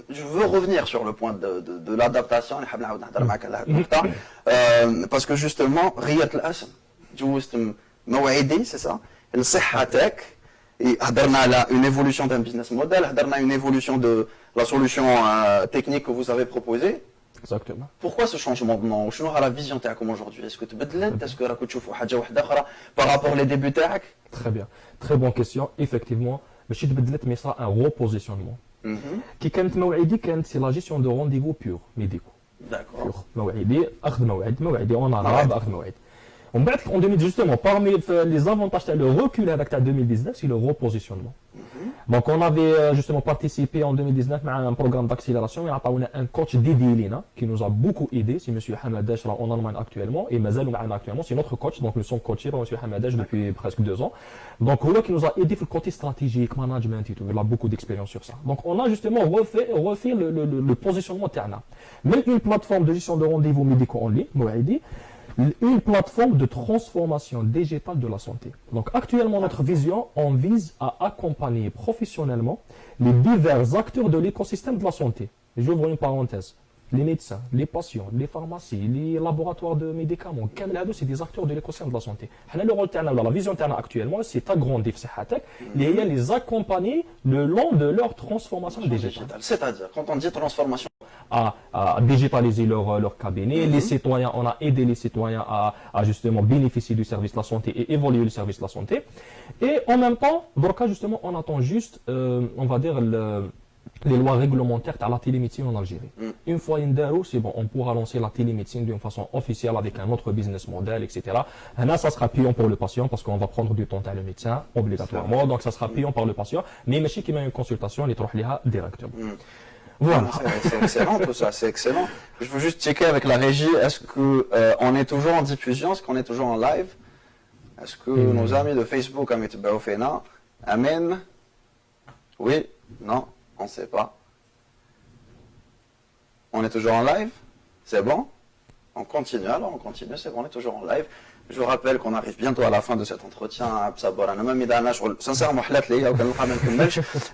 Je veux revenir sur le point de l'adaptation, parce que justement, رية الأسم جوزت موعدي, c'est ça, لصحتك. هضرنا على une évolution d'un business model, هضرنا une évolution de la solution technique que vous avez proposée. Exactement. Pourquoi ce changement de nom? شنو la vision تاعكم aujourd'hui? Est-ce que تبدلت? Est-ce que راكم تشوفوا حاجة واحدة أخرى par rapport les débuts تاعك? Très bien, très bonne question. Effectivement, ماشي تبدلت mais ça un repositionnement. كي كانت موعدي كانت c'est la gestion de rendez-vous pure médicaux. D'accord. موعدي أخذ موعدي en arabe أخذ موعد. On va en 2000 justement, parmi les avantages, le recul avec 2019, c'est le repositionnement. Donc on avait justement participé en 2019 à un programme d'accélération, il y a un coach dédié qui nous a beaucoup aidé, c'est M. Hamadesh en Allemagne actuellement, et Mazal actuellement, c'est notre coach, donc nous sommes coachés par M. Hamadesh depuis presque 2 ans. Donc c'est qui nous a aidé sur le côté stratégique, management et tout, il a beaucoup d'expérience sur ça. Donc on a justement refait le positionnement Terna. Même une plateforme de gestion de rendez-vous médicaux en ligne, Mouaidi, une plateforme de transformation digitale de la santé. Donc actuellement, notre vision, on vise à accompagner professionnellement les divers acteurs de l'écosystème de la santé. J'ouvre une parenthèse. Les médecins, les patients, les pharmacies, les laboratoires de médicaments, c'est des acteurs de l'écosystème de la santé. Le rôle la vision actuellement, c'est agrandir les accompagner le long de leur transformation digitale. C'est-à-dire, quand on dit transformation, à digitaliser leur cabinet. Les citoyens, on a aidé les citoyens à justement bénéficier du service de la santé et évoluer le service de la santé. Et en même temps, Borka, justement, on attend juste, on va dire, les lois réglementaires à la télémédecine en Algérie. Une fois Indaro, c'est bon, on pourra lancer la télémédecine d'une façon officielle avec un autre business model, etc. Et là, ça sera payant pour le patient parce qu'on va prendre du temps à le médecin, obligatoirement. Donc, ça sera payant par le patient. Mais Machi qui met une consultation, les trohliha directement. Voilà. C'est excellent tout ça, c'est excellent. Je veux juste checker avec la régie, est-ce que on est toujours en diffusion, est-ce qu'on est toujours en live? Est-ce que nos amis de Facebook ont été Baoufena? Amen? Oui? Non? On ne sait pas. On est toujours en live? C'est bon? On continue, alors on continue, c'est bon, on est toujours en live. Je vous rappelle qu'on arrive bientôt à la fin de cet entretien. Sincèrement,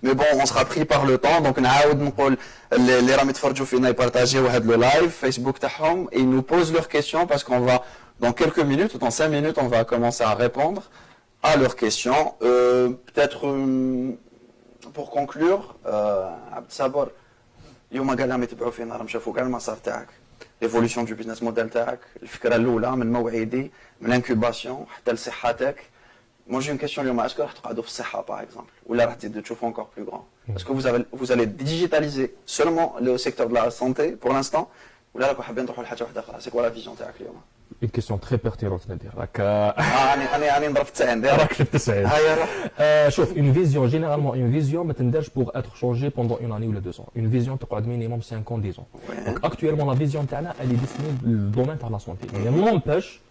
mais bon, on sera pris par le temps. Donc, les ramis de Fordjou Fina partagé le live, Facebook Tahom, et ils nous posent leurs questions parce qu'on va, dans quelques minutes, ou dans 5 minutes, on va commencer à répondre à leurs questions. Peut-être pour conclure, Abd Saber, يوم قال لهم يتبعوا فينا راهم شافوا كاع المسار تاعك l'évolution du business model تاعك الفكره الاولى من موعدي من l'incubation حتى لصحتك Moi j'ai une question, est-ce que راح تقعدوا في الصحة par exemple ou là راح تشوفوا encore plus grand? Est-ce que vous allez digitaliser seulement le secteur de la santé pour l'instant ou là راكم حابين تروحوا لحاجة واحدة أخرى? C'est quoi la vision تاعك اليوم؟ Une question très pertinente Nadir. أنا نضرب في 90 راك شفت 90. شوف une vision généralement une vision ما تندرش pour être changée pendant une année ou 2 ans. Une vision تقعد minimum 5 ans 10 ans. Donc actuellement la vision تاعنا elle est destinée le domaine de la santé. Mais n'empêche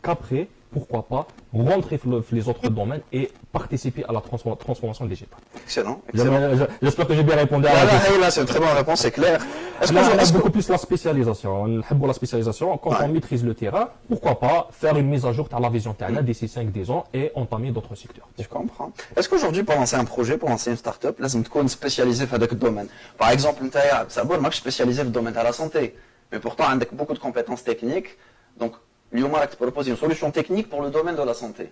qu'après pourquoi pas rentrer dans les autres domaines et participer à la transformation digitale. Excellent. J'espère que j'ai bien répondu à la question. Là, c'est une très bonne réponse, c'est clair. Est-ce qu'on aime beaucoup plus la spécialisation? On aime la spécialisation. Quand on maîtrise le terrain, pourquoi pas faire une mise à jour de la vision terrain d'ici 5-10 ans et entamer d'autres secteurs. Je comprends. Est-ce qu'aujourd'hui, pour lancer un projet, pour lancer une start-up, là, tu dois spécialiser dans ce domaine? Par exemple, tu es spécialisé dans le domaine de la santé, mais pourtant, tu as beaucoup de compétences techniques. Donc, اليوم راك تبروبوز une solution technique pour le domaine de la santé.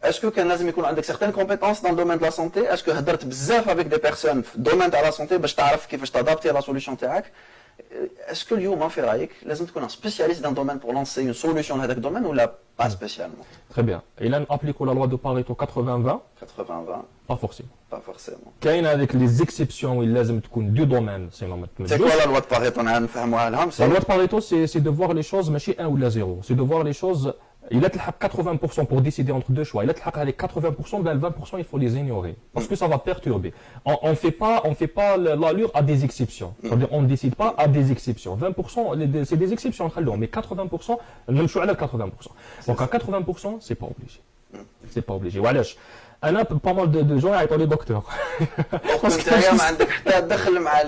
Est-ce que كان لازم يكون عندك certaines compétences dans le domaine de la santé? Est-ce que هدرت بزاف avec des personnes في الدومين تاع la santé باش تعرف كيفاش تادابتي la solution تاعك؟ Est-ce que اليوم في رايك لازم تكون un spécialiste d'un domaine pour lancer une solution لهذاك الدومين ولا pas spécialement? Très bien. Il applique la loi de Pareto 80-20. 80-20. Pas forcément. Pas forcément. كاين avec les exceptions où il لازم تكون du domaine sinon ما تمدش. C'est quoi la loi de Pareto نفهموها لهم؟ La loi de Pareto c'est de voir les choses ماشي 1 ou 0. C'est de voir les choses il a 80% pour décider entre deux choix. Il a avec 80%, ben 20% il faut les ignorer parce que ça va perturber. On fait pas l'allure à des exceptions. C'est-à-dire on ne décide pas à des exceptions. 20% c'est des exceptions mais 80% même choix à 80%. Donc à 80% c'est pas obligé. C'est pas obligé. وعلاش انا pas mal de gens يعيطوا لي دكتور. parce que ما عندك حتى دخل مع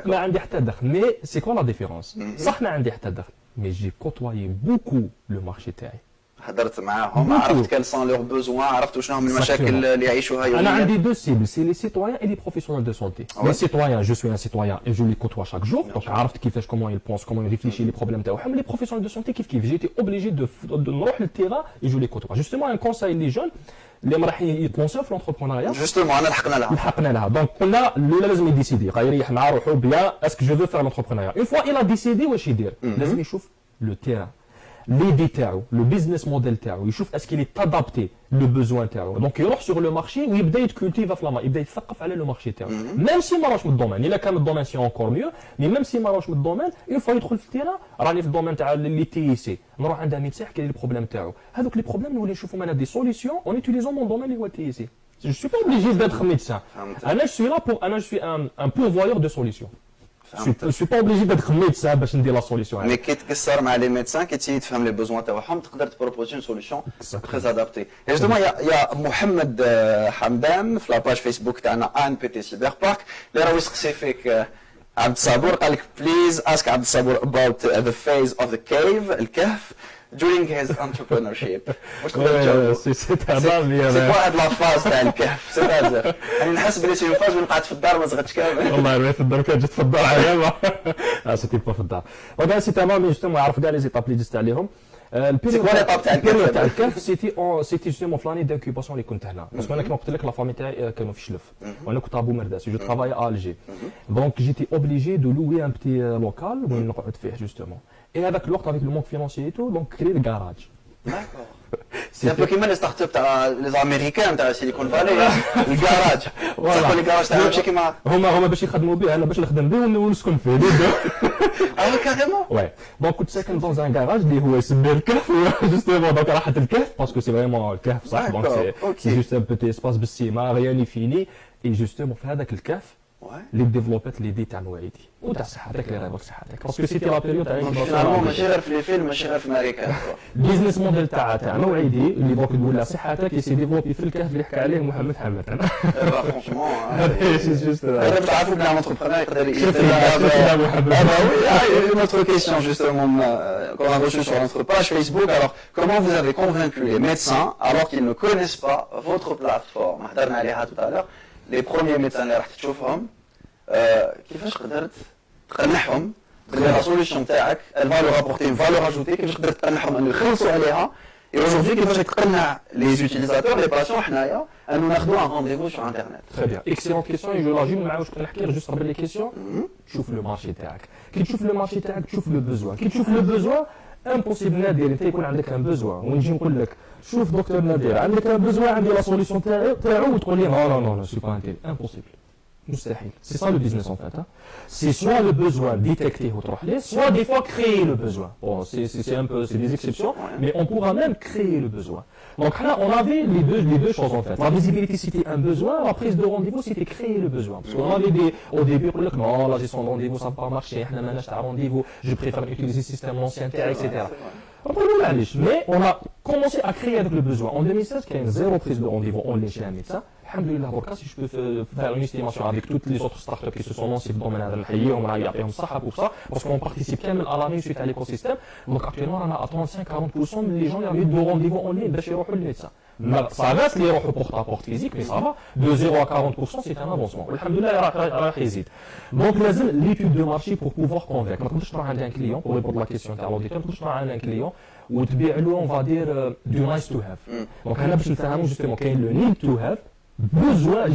ما عندي حتى دخل. Mais c'est quoi la différence? صح ما عندي حتى دخل. Mais j'ai côtoyé beaucoup le marché تاعي. حضرت معاهم عرفت quels sont leurs besoins عرفت شنو هم المشاكل اللي يعيشوها يوميا. أنا عندي deux cibles, c'est les citoyens et les professionnels de santé. Les citoyens, je suis un citoyen et je les côtoie chaque jour. Donc عرفت كيفاش comment ils pensent, comment ils réfléchissent les problèmes تاعهم. Les professionnels de santé كيف j'étais obligé de نروح للتيرا et je les côtoie. Justement un conseil les jeunes اللي راح يتلونسيو في l'entrepreneuriat. Justement انا لحقنا لها. Donc قلنا الاولى لازم يديسيدي يريح مع روحو بيان est-ce que je veux faire l'entrepreneuriat. Une fois il a décidé واش يدير لازم يشوف le terrain. L'idée تاعو, le business model تاعو, يشوف est-ce qu'il est adapté le besoin تاعو. Donc يروح sur le marché ويبدا يتكولتيف في لا يبدا يثقف على le marché تاعو. Même si ما راهش من الدومين, إلا كان من الدومين سي encore mieux, mais même si ما راهش من الدومين, une fois يدخل في التيران راني في الدومين تاع لي تي سي, نروح عند ميدسان يحكي لي البروبليم تاعو. هذوك لي بروبليم نولي نشوفوا معنا دي solutions en utilisant mon domaine اللي هو تي سي. Je suis pas obligé d'être médecin. أنا je suis là pour je suis un pourvoyeur de solutions. Je ne suis pas obligé d'être médecin باش ندير la solution. Mais كي تكسر مع les médecins كي تسيي تفهم les besoins تاعهم تقدر تبروبوزي une solution très adaptée. Et justement يا محمد حمدان في لاباج فيسبوك تاعنا ان بي تي سيبر بارك اللي راه يسقسي فيك عبد الصبور قال لك بليز اسك عبد الصبور about the phase of the cave الكهف during his entrepreneurship. واش تقدر تجاوب؟ سي تمام. سي كوا هاد لا فاز تاع الكهف سيتازير يعني نحس بلي سي فاز وين قعدت في الدار ما زغتش كامل. والله راه في الدار كان جيت في الدار عليا سيتي با في الدار. ودابا سي تمام جوستومون عرف كاع لي زيتاب اللي دزت عليهم. البيريود تاع الكهف سيتي جوستومون في لاني دانكوباسيون اللي كنت هنا باسكو انا كيما قلت لك لا فامي تاعي كانوا في شلف وانا كنت ابو مرداس جو ترافاي ا الجي دونك جيتي اوبليجي دو لوي ان بتي لوكال وين نقعد فيه جوستومون اي هذاك الوقت افيك لو مونك فينونسي اي تو دونك كري الكراج. سي ان بو كيما لي ستارت اب تاع لي امريكان تاع سيليكون فالي الكراج صافي لي كراج تاعهم ماشي كيما هما باش يخدموا به انا باش نخدم به ونسكن فيه اه كاريمون. Ouais. Donc كنت ساكن dans un garage اللي هو يسمى الكهف justement donc راحت الكهف parce que c'est vraiment الكهف صح donc c'est juste un petit espace بالسيما rien n'est fini et justement في هذاك الكهف اللي ديفلوبات ليدي تاع نوعيدي وتاع صحتك اللي راهي صحتك باسكو سيتي لا بيريود تاع فينالمون ماشي غير في لي فيلم ماشي غير في امريكا. البيزنس موديل تاع نوعيدي اللي دوك تقول لا صحتك يسي ديفلوبي في الكهف اللي حكى عليه محمد حمد. فرانشمون سي جوست انا تعرفوا بلي لونتربرونور يقدر يدير une autre question justement qu'on a reçue sur notre page Facebook. Alors, comment vous avez convaincu les médecins alors qu'ils ne connaissent pas votre plateforme? حضرنا عليها tout à l'heure. Les premiers médecins اللي راح تشوفهم كيفاش قدرت تقنعهم بلي لا سوليسيون تاعك الفالور ابورتي فالور اجوتي كيفاش قدرت تقنعهم انه يخلصوا عليها Et aujourd'hui, les utilisateurs, les patients, nous avons un rendez-vous sur Internet. Très bien. Excellente question. Et je la jume, je vais juste rappeler les questions. Tu vois le marché تاعك. Quand tu vois le marché تاعك, tu vois le besoin. Quand tu vois le besoin, impossible نادر انت يكون عندك un besoin. ونجي نقول لك شوف دكتور نادر عندك un besoin عندي la solution تاعو وتقول لي non non non, je suis pas intéressé. Impossible. مستحيل. C'est ça le business en fait. Hein. C'est soit le besoin détecté ou soit des fois créer le besoin. Bon, c'est un peu, c'est des exceptions, mais on pourra même créer le besoin. Donc là, on avait les deux choses en fait. La visibilité c'était un besoin, la prise de rendez-vous c'était créer le besoin. Parce qu'on avait au début, on dit non, la gestion de rendez-vous ça ne va pas marcher, rendez-vous, je préfère utiliser le système ancien, etc. Mais on a commencé à créer avec le besoin. En 2016, il y a une zéro prise de rendez-vous en ligne chez un médecin. Alhamdulillah, si je peux faire une estimation avec toutes les autres startups qui se sont lancées dans le domaine pour ça, parce qu'on participe quand même à la réussite à l'écosystème. Donc actuellement, on a à 35-40% des gens qui ont eu de rendez-vous en ligne chez le médecin. Ça reste les porte-à-porte physique, mais ça va. De 0 à 40%, c'est un avancement. Alhamdulillah, donc, l'étude de marché pour pouvoir convaincre. Quand je travaille avec un client, pour répondre à la question de l'auditeur, quand je travaille avec un client, ou on va dire du nice to have. Donc, on a justement le need to have.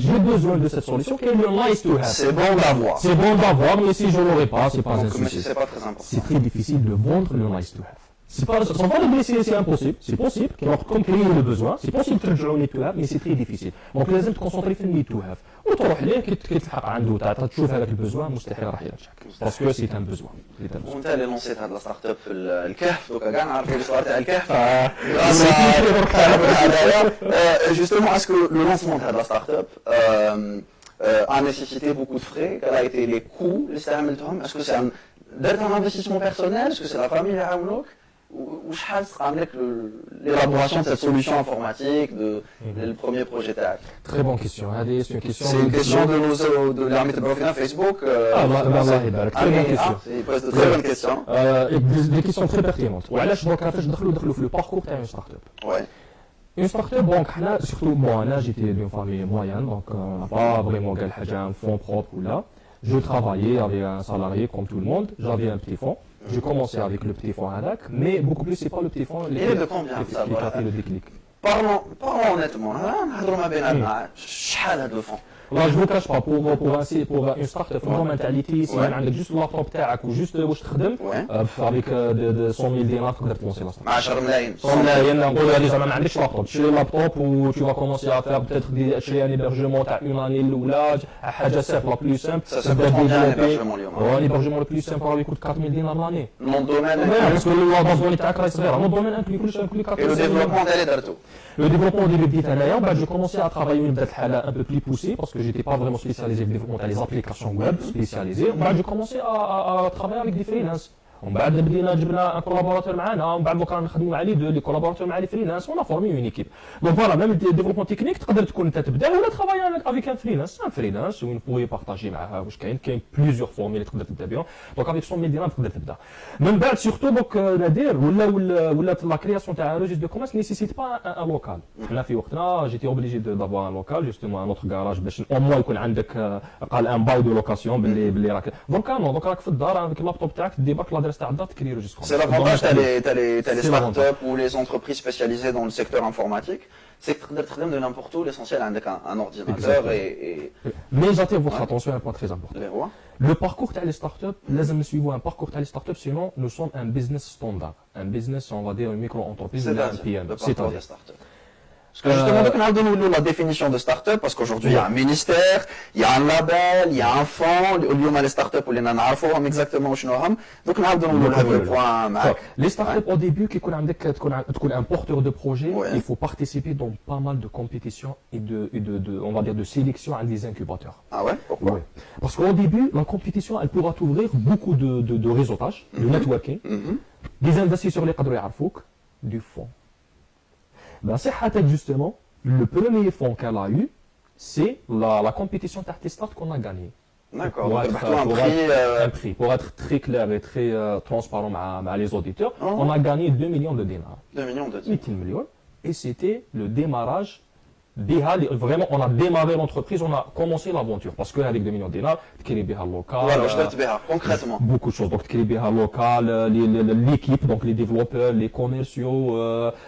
J'ai besoin de cette solution, qui est le nice to have. C'est bon d'avoir. C'est bon d'avoir, mais si je ne l'aurais pas, c'est pas un souci. C'est pas très important. C'est très difficile de vendre le nice to have. Sans pas le blesser, c'est impossible. C'est possible, comme créer le besoin, c'est possible de ترجعوا need to have, mais c'est très difficile. Donc لازم تكونسونطري في need to have. وتروح ليه كي تلحق عنده تشوف هذاك البزوان مستحيل راح يرجعك. Parce que c'est un besoin. وانت اللي لونسيت هذا الستارت اب في الكهف دوكا كاع نعرفوا الصوره تاع الكهف. Justement, est-ce que le lancement de la start-up a nécessité beaucoup de frais? Quels ont été les coûts? Est-ce que c'est un investissement personnel? Est-ce que c'est la famille qui a ou l'élaboration de cette solution informatique, le premier projet TAC? Très bonne question. C'est une question de l'armée de Facebook. Très bonne question. Il pose de très bonnes questions. Des questions très pertinentes. Donc, le parcours d'une start-up. Ouais. Une start-up, donc, surtout moi, j'étais d'une famille moyenne, donc on n'a pas vraiment un fonds propre ou là. Je travaillais avec un salarié comme tout le monde, j'avais un petit fonds. J'ai commencé avec le petit fonds Hadak, mais beaucoup plus, c'est pas le petit fonds. Il est de combien ça qui a fait le déclic. Parlons honnêtement, le fonds. Là, je ne vous cache pas, pour une start-up, pour une mentalité, si on a juste le laptop ou juste le تخدم, avec 100 000 dinars, tu peux lancer la start-up. 10 ملايين. 100 ملايين, on va dire, ما عندكش laptop. Tu as le laptop ou tu vas commencer à faire peut-être un hébergement à une année l'oulage, à حاجة simple, la plus simple. Ça coûte combien l'hébergement اليوم? L'hébergement le plus simple, il coûte 4 000 dinars l'année. Mon domaine. Parce que la base de تاعك راهي صغيرة. Mon domaine inclut كل شيء, inclut 4 000 Et le développement d'aller d'arto. Le développement au début de j'ai commencé à travailler un peu plus poussé parce que j'étais pas vraiment spécialisé dans le développement des applications web spécialisées. J'ai commencé à travailler avec des freelances. On va un collaborateur معنا, on va نخدموا مع les collaborateurs مع les freelances, on a formé une équipe. Donc voilà, même le développement technique, تقدر تكون انت تبدا ولا travailler avec un freelance où vous pouvez partager معها واش كاين plusieurs formules اللي تقدر تبدا بهم. Donc avec 100 000 dinars تقدر تبدا. من بعد surtout donc نادر ولا la création تاع un registre de commerce nécessite pas un local. حنا في وقتنا j'étais obligé d'avoir un local justement un autre garage باش au moins يكون عندك قال un bail de location باللي راك. Donc راك في الدار avec اللابتوب تاعك تدي برك l'adresse. C'est l'avantage des startups ou les entreprises spécialisées dans le secteur informatique, c'est que tu peux de n'importe où, l'essentiel avec un ordinateur et... Mais j'attire votre attention à un point très important. Le parcours des startups, nous suivons un parcours des startups, sinon nous sommes un business standard. Un business, on va dire une micro-entreprise ou un PME. C'est-à-dire Parce que justement, nous la définition de start-up, parce qu'aujourd'hui, il y a un ministère, il y a un label, il y a un fonds, les start-up, les nanarfos, exactement où donc nous le point. Les start-up, au début, qui est un porteur de projet, il faut participer dans pas mal de compétitions et on va dire, de sélection à des incubateurs. Ah ouais? Pourquoi? Parce qu'au début, la compétition, elle pourra t'ouvrir beaucoup de réseautage, de networking, des investisseurs, les cadres du fonds. Ben, c'est justement, le premier fonds qu'elle a eu, c'est la compétition d'Artistart qu'on a gagnée. D'accord, un prix. Pour être très clair et très transparent avec les auditeurs, on a gagné 2 millions de dinars. 2 millions de dinars. 8 millions. Et c'était le démarrage vraiment, on a démarré l'entreprise, on a commencé l'aventure. Parce qu'avec 2 millions de dinars, le local. Concrètement. Beaucoup de choses. Donc, le local, l'équipe, donc les développeurs, les commerciaux,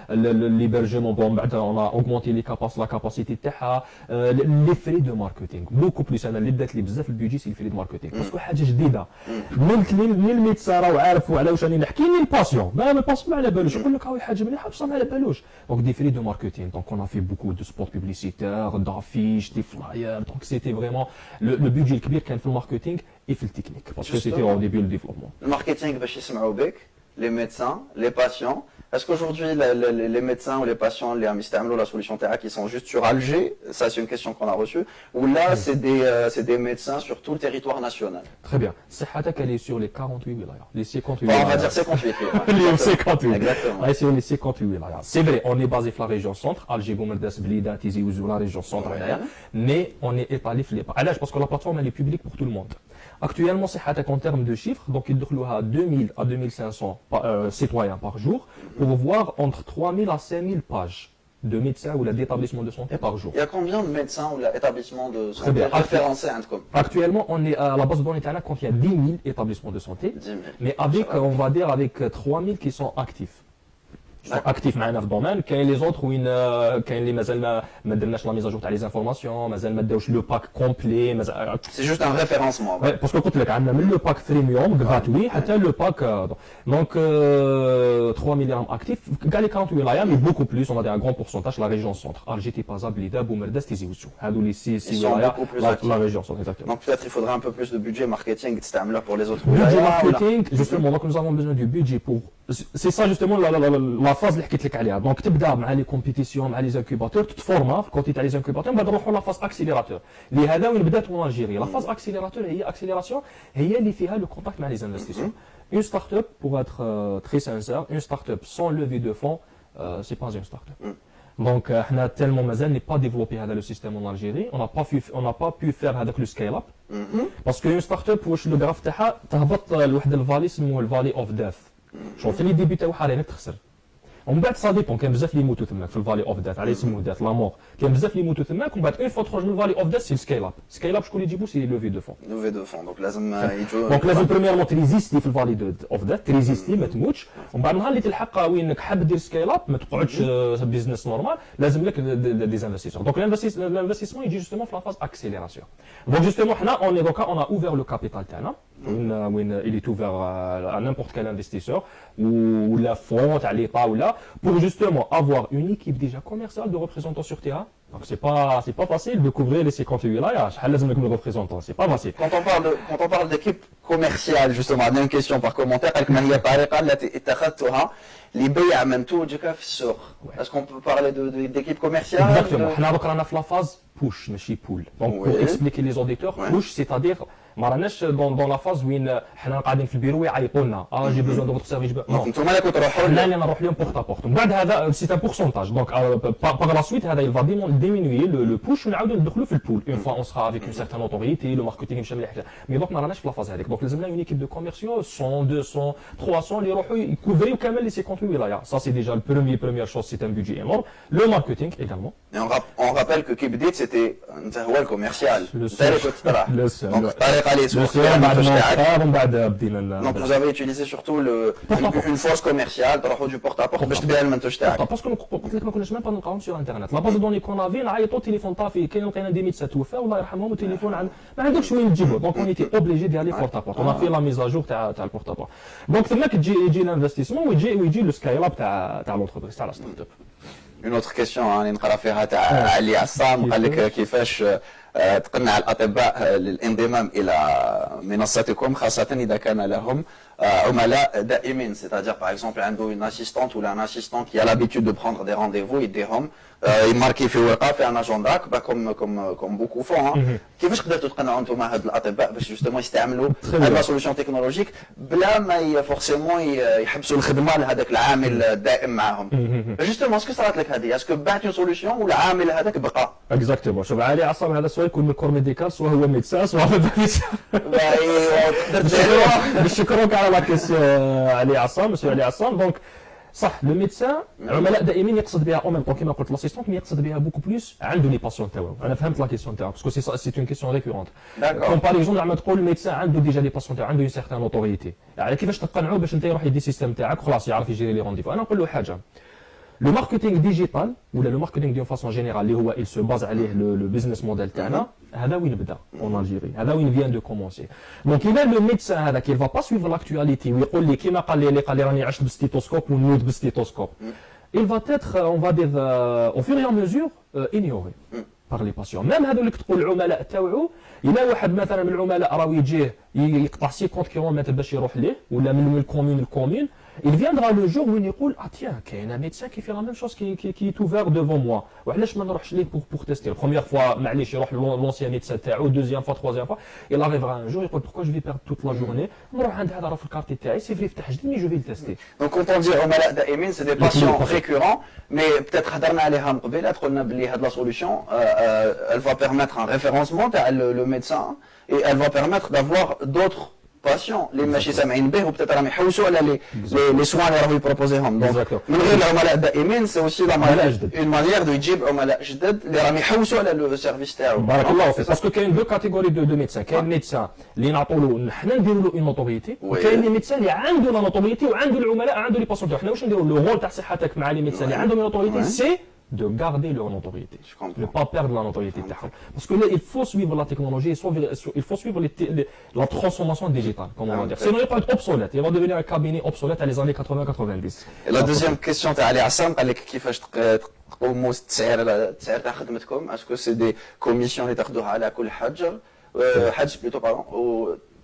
l'hébergement. Bon, on a augmenté la capacité les frais de marketing. Beaucoup plus. اللي بدات لي بزاف البيجي سي الفري ماركتينغ باسكو حاجه جديده من الميدسان راه عارفوا على واش راني نحكي لي الباسيون ما باس ما على بالوش يقول لك هاي حاجه مليحه بصح ما على بالوش دونك دي فري دو ماركتينغ دونك اون في بوكو دو سبوت بوبليسيتير دافيش دي فلاير دونك سيتي فريمون لو بيجي الكبير كان في الماركتينغ اي في التكنيك باسكو سيتي او ديبي لو ديفلوبمون الماركتينغ باش يسمعوا بك les médecins, les patients. Est-ce qu'aujourd'hui, les médecins ou les patients, les la solution TERA qui sont juste sur Alger, ça c'est une question qu'on a reçue, ou là c'est des médecins sur tout le territoire national? Très bien. C'est qu'elle est sur les 48 wilayas. Les 58 wilayas. On va dire 58. Les 58. Exactement. Ouais, sur les 58 wilayas. C'est vrai, on est basé sur la région centre, Alger, Boumerdas, Blida, Tizi Ouzou, la région centre, mais on est étalé sur les... Parce que la plateforme elle est publique pour tout le monde. Actuellement, c'est en termes de chiffres, donc il y a 2000 à 2500 citoyens par jour pour voir entre 3000 à 5000 pages de médecins ou d'établissements de santé par jour. Il y a combien de médecins ou d'établissements de santé référencés à Antcom? Actuellement, on est à la base de données quand il y a 10 000 établissements de santé, 10 000. mais avec, on va dire, avec 3000 qui sont actifs. actifs معنا في الدومين كاين لي زونتر وين كاين اللي مازال ما درناش لا ميزاجور تاع لي زانفورماسيون مازال ما داوش لو باك كومبلي مازال سي جوست ان ريفيرونسمون باسكو قلت لك عندنا من لو باك فريميوم غراتوي حتى لو باك دونك 3 مليون اكتيف كاع لي 48 ولايا مي بوكو بلوس اون فا دير ان غران بورسونتاج لا ريجيون سونتر الجيتي بازا بليده بومرداس تيزي وزو هادو لي 6 ولايا لا ريجيون سونتر exactement. Donc peut-être il faudrait un peu plus de budget marketing تستعملها pour les autres budget marketing justement donc nous avons besoin du budget pour c'est ça justement la phase اللي حكيت لك عليها دونك تبدا مع لي كومبيتيسيون مع لي زانكوباتور تتفورما في الكوتي تاع لي زانكوباتور من بعد نروحوا لا فاز اكسيليراتور اللي هذا وين بدات اون الجيري لا فاز اكسيليراتور هي اكسيليراسيون هي اللي فيها لو كونتاكت مع لي انفستيسور une start-up pour être très sincère une start-up sans levée de fonds c'est pas une start-up donc حنا tellement مازال n'est pas développé هذا le système en Algérie on n'a pas pu faire هذاك le scale up parce que une start-up واش لو غراف تاعها تهبط لواحد الفالي اسمه الفالي اوف ديث شوف في لي ديبي تاعها راهي تخسر ومن بعد سا ديبون كاين بزاف اللي يموتوا تماك في الفالي اوف ديث على يسموه ديث لا مور كاين بزاف اللي يموتوا تماك ومن بعد اون فوا تخرج من الفالي اوف ديث سي سكيل اب سكيل اب شكون اللي يجيبو سي لوفي دو فون لوفي دو فون دونك لازم يجوا دونك لازم بريميرمون تريزيستي في الفالي اوف ديث تريزيستي ما تموتش ومن بعد نهار اللي تلحق وينك حاب دير سكيل اب ما تقعدش بيزنس نورمال لازم لك دي انفستيسور دونك الانفستيسمون يجي جوستومون في لا فاز اكسيليراسيون دونك جوستومون حنا اون دوكا اون ا اوفير لو كابيتال تاعنا وين il est ouvert à n'importe quel investisseur ou la fonds تاع ليطا ولا pour justement avoir une équipe déjà commerciale de représentants sur terrain. Donc c'est pas facile de couvrir les 58 wilayas. شحال لازم لك من représentants, c'est pas facile. Quand on parle d'équipe commerciale justement, on a une question par commentaire قالك ما هي الطريقة التي اتخذتها لبيع منتوجك في السوق. Est-ce qu'on peut parler d'équipe commerciale? Exactement. حنا دوك رانا في la phase push ماشي pull. Donc pour expliquer les auditeurs, push c'est-à-dire ما راناش دون لا فاز وين حنا قاعدين في البيرو يعيطوا لنا جي بوزون دو فوتر سيرفيس نو انتم اللي تروحوا حنا اللي نروح لهم بورت ا بورت ومن بعد هذا سي ان بورسونتاج دونك باغ لا سويت هذا يلفا ديمينوي لو بوش ونعاودوا ندخلوا في البول اون فوا اون سخا افيك اون سيرتان اوتوريتي لو ماركتينغ مشى مليح مي دونك ما راناش في لا فاز هذيك دونك لازمنا اون ايكيب دو كوميرسيو 100 200 300 اللي يروحوا يكوفريو كامل لي 58 ولايا سا سي ديجا البروميير شوز سي ان بودجي انورم لو ماركتينغ ايغالمون on rappelle que كي بديت سيتي انت هو الكوميرسيال انت اللي كنت تطرح دونك الطريقه اللي سوقتها ومن بعد بدينا donc vous avez utilisé surtout une force commerciale تروحوا du porte à porte باش تبيع المنتوج تاعك باسكو قلت لك ما كناش ميم با نلقاوهم سور انترنت لا باز دوني كون افي نعيطوا تليفون طافي كاين لقينا دي ميدسان توفى الله يرحمهم التليفون ما عندكش وين تجيبو دونك اون ايتي اوبليجي ديال لي بورت ا بورت اون في لا ميزاجور تاع البورت ا بورت دونك تماك يجي الانفستيسمون ويجي لو سكايل اب تاع لونتربريز تاع لا ستارت اب اون اوتر كيسيون راني نقرا فيها تاع علي عصام قال لك كيفاش تقنع الأطباء للانضمام إلى منصتكم خاصة إذا كان لهم عملاء دائمين c'est-à-dire par exemple عنده une assistante ou un assistant qui a l'habitude de prendre des rendez-vous يديهم يماركي في ورقة في ان اجندا comme beaucoup font كيفاش قدرتوا تقنعوا انتم هاد الأطباء باش جوستومون يستعملوا هاد لا سوليوشن تكنولوجيك بلا ما فورسيمون يحبسوا الخدمة لهذاك العامل الدائم معاهم جوستومون اسكو صارت لك هذه اسكو بعت اون سوليوشن ولا العامل هذاك بقى اكزاكتومون شوف علي عصام هذا السؤال يكون من الكور ميديكال سواء هو ميدسان سواء هو ايوا بالشكر على لا كيسيون علي عصام مسيو علي عصام دونك صح لو ميدسان العملاء دائما يقصد بها او ميم طون كيما قلت لاسيستونت مي يقصد بها بوكو بلوس عنده لي باسيون تاعو. انا فهمت لا كيسيون تاعك باسكو سي اون كيسيون ريكورونت. كوم باغ اكزومبل زعما تقول الميدسان عنده ديجا لي باسيون تاعو عنده اون سيغتان اوتوريتي، يعني كيفاش تقنعوه باش انت يروح يدي سيستيم تاعك وخلاص يعرف يجيري لي رونديفو. انا نقول له حاجه، لو ماركتينغ ديجيتال ولا لو ماركتينغ دون فاسون جينيرال اللي هو il se base عليه لو بيزنس موديل تاعنا، هذا وين بدا اون الجيري، هذا وين فيان دو كومونسي. دونك الا لو ميدسان هذا كي فا با سويفر لاكتواليتي ويقول لي كيما قال لي راني عشت بالستيتوسكوب ونموت بالستيتوسكوب، il va être on va dire au fur et à mesure ignoré par les patients. même هذو اللي تقول العملاء تاوعو، الا واحد مثلا من العملاء راه يجيه يقطع 50 كيلومتر باش يروح ليه ولا من الكومين للكومين، il viendra le jour où il يقول tiens كاين un médecin qui fait la même chose qui est ouvert devant moi وعلاش ما نروحش ليه pour tester. la première fois معليش يروح l'ancien médecin تاعو، deuxième fois troisième fois il arrivera un jour يقول pourquoi je vais perdre toute la journée نروح عند هذا راه في الكارتي تاعي سي فري فتح جديد mais je vais le tester. donc quand on dit عملاء دائمين c'est des patients récurrents mais peut-être هضرنا عليها من قبيله قلنا بلي هاد la solution elle va permettre un référencement تاع le médecin et elle va permettre d'avoir d'autres patients اللي ماشي سامعين به وبتات راهم يحوسوا على لي سوان اللي راهو يبروبوزيهم. دونك من غير العملاء الدائمين سي اوسي لا اون مانيير دو يجيب عملاء جدد اللي راهم يحوسوا على لو سيرفيس تاعو. بارك الله فيك. باسكو كاين دو كاتيجوري دو ميدسان، كاين ميدسان اللي نعطوا له حنا نديروا له اون نوتوريتي، وكاين لي ميدسان اللي عنده لا نوتوريتي وعنده العملاء عنده لي باسون تاعو. حنا واش نديروا لو رول تاع صحتك مع لي ميدسان اللي عندهم نوتوريتي سي de garder leur notoriété, ne pas perdre la notoriété. Parce que là, il faut suivre la technologie, il faut suivre la transformation digitale, comme on va dire. Sinon, il va être obsolète, il va devenir un cabinet obsolète à les années 80-90. Et la deuxième question, tu as Ali Hassan, كيفاش تقوموا التسعير تاع خدمتكم؟ est-ce que c'est des commissions اللي تاخذوها على كل حاجة؟ حاج plutôt pardon.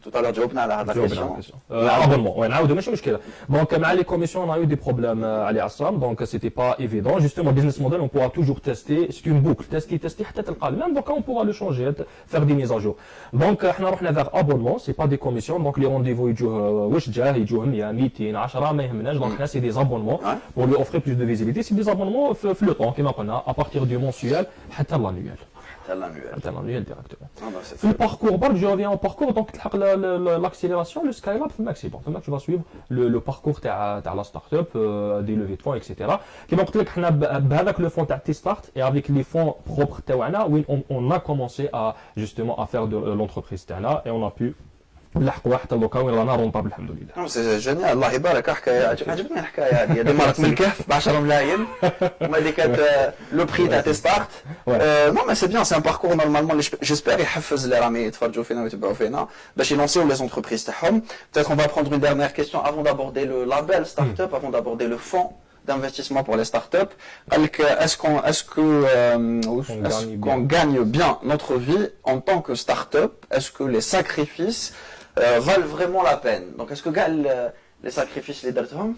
Tout à l'heure, جاوبنا على هذا الكيسيون. abonnement, ouais, نعاودوا ماشي مشكلة. Donc, مع les commissions, on a eu des problèmes على عصام, donc c'était pas évident. Justement, business model, on pourra toujours tester. C'est une boucle. Tester حتى تلقى المام. Donc, on pourra le changer, faire des mises à jour. Donc, احنا رحنا vers abonnement, c'est pas des commissions. Donc, les rendez-vous يجوه واش جاه يجوه 100 200 10 ما يهمناش. Donc, احنا c'est des abonnements pour lui offrir plus de visibilité. C'est des abonnements في le temps كما قلنا à partir du mensuel حتى l'annuel. L'annuel directement. Le parcours, je reviens au parcours, donc l'accélération, le Skylab, tu vas suivre le parcours de la startup, des levées de fonds, etc. Qui m'a dit avec le fonds de Start et avec les fonds propres, on a commencé justement à faire de l'entreprise et on a pu نلحقوا حتى دوكا وين رانا رونطابل الحمد لله. سي جينيال الله يبارك. حكايه عجبتني الحكايه هذه. دمرت من الكهف ب 10 ملايين وما هذيك لو بري تاع تي ستارت. نو مي سي بيان سي ان باركور نورمالمون جيسبر يحفز اللي راهم يتفرجوا فينا ويتبعوا فينا باش يلونسيو لي زونتربريز تاعهم. peut-être on va prendre une dernière question avant d'aborder le label startup, avant d'aborder le fonds d'investissement pour les startups. Est-ce qu'on gagne bien notre vie en tant que startup? Est-ce que les sacrifices valent vraiment la peine? Donc est-ce que les sacrifices les درتهم؟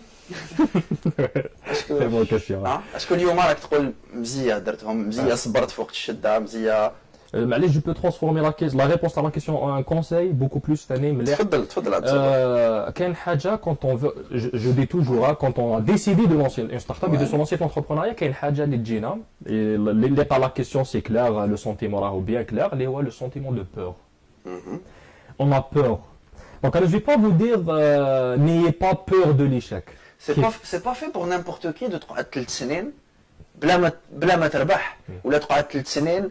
est-ce que اليوم راك تقول مزيه درتهم، مزيه صبرت فوق الشده، مزيه معليش je peux transformer la réponse à la question en un conseil beaucoup plus ثاني مليح. تفضل. كاين حاجه quand on veut je dis toujours quand on a décidé de lancer une startup et de se lancer dans l'entrepreneuriat كاين حاجه اللي تجينا اللي la question c'est clair, le sentiment راهو bien clair اللي هو le sentiment de peur. On a peur. Donc je ne vais pas vous dire n'ayez pas peur de l'échec. C'est pas fait pour n'importe qui de تقعد 3 سنين بلا ما تربح ولا تقعد 3 سنين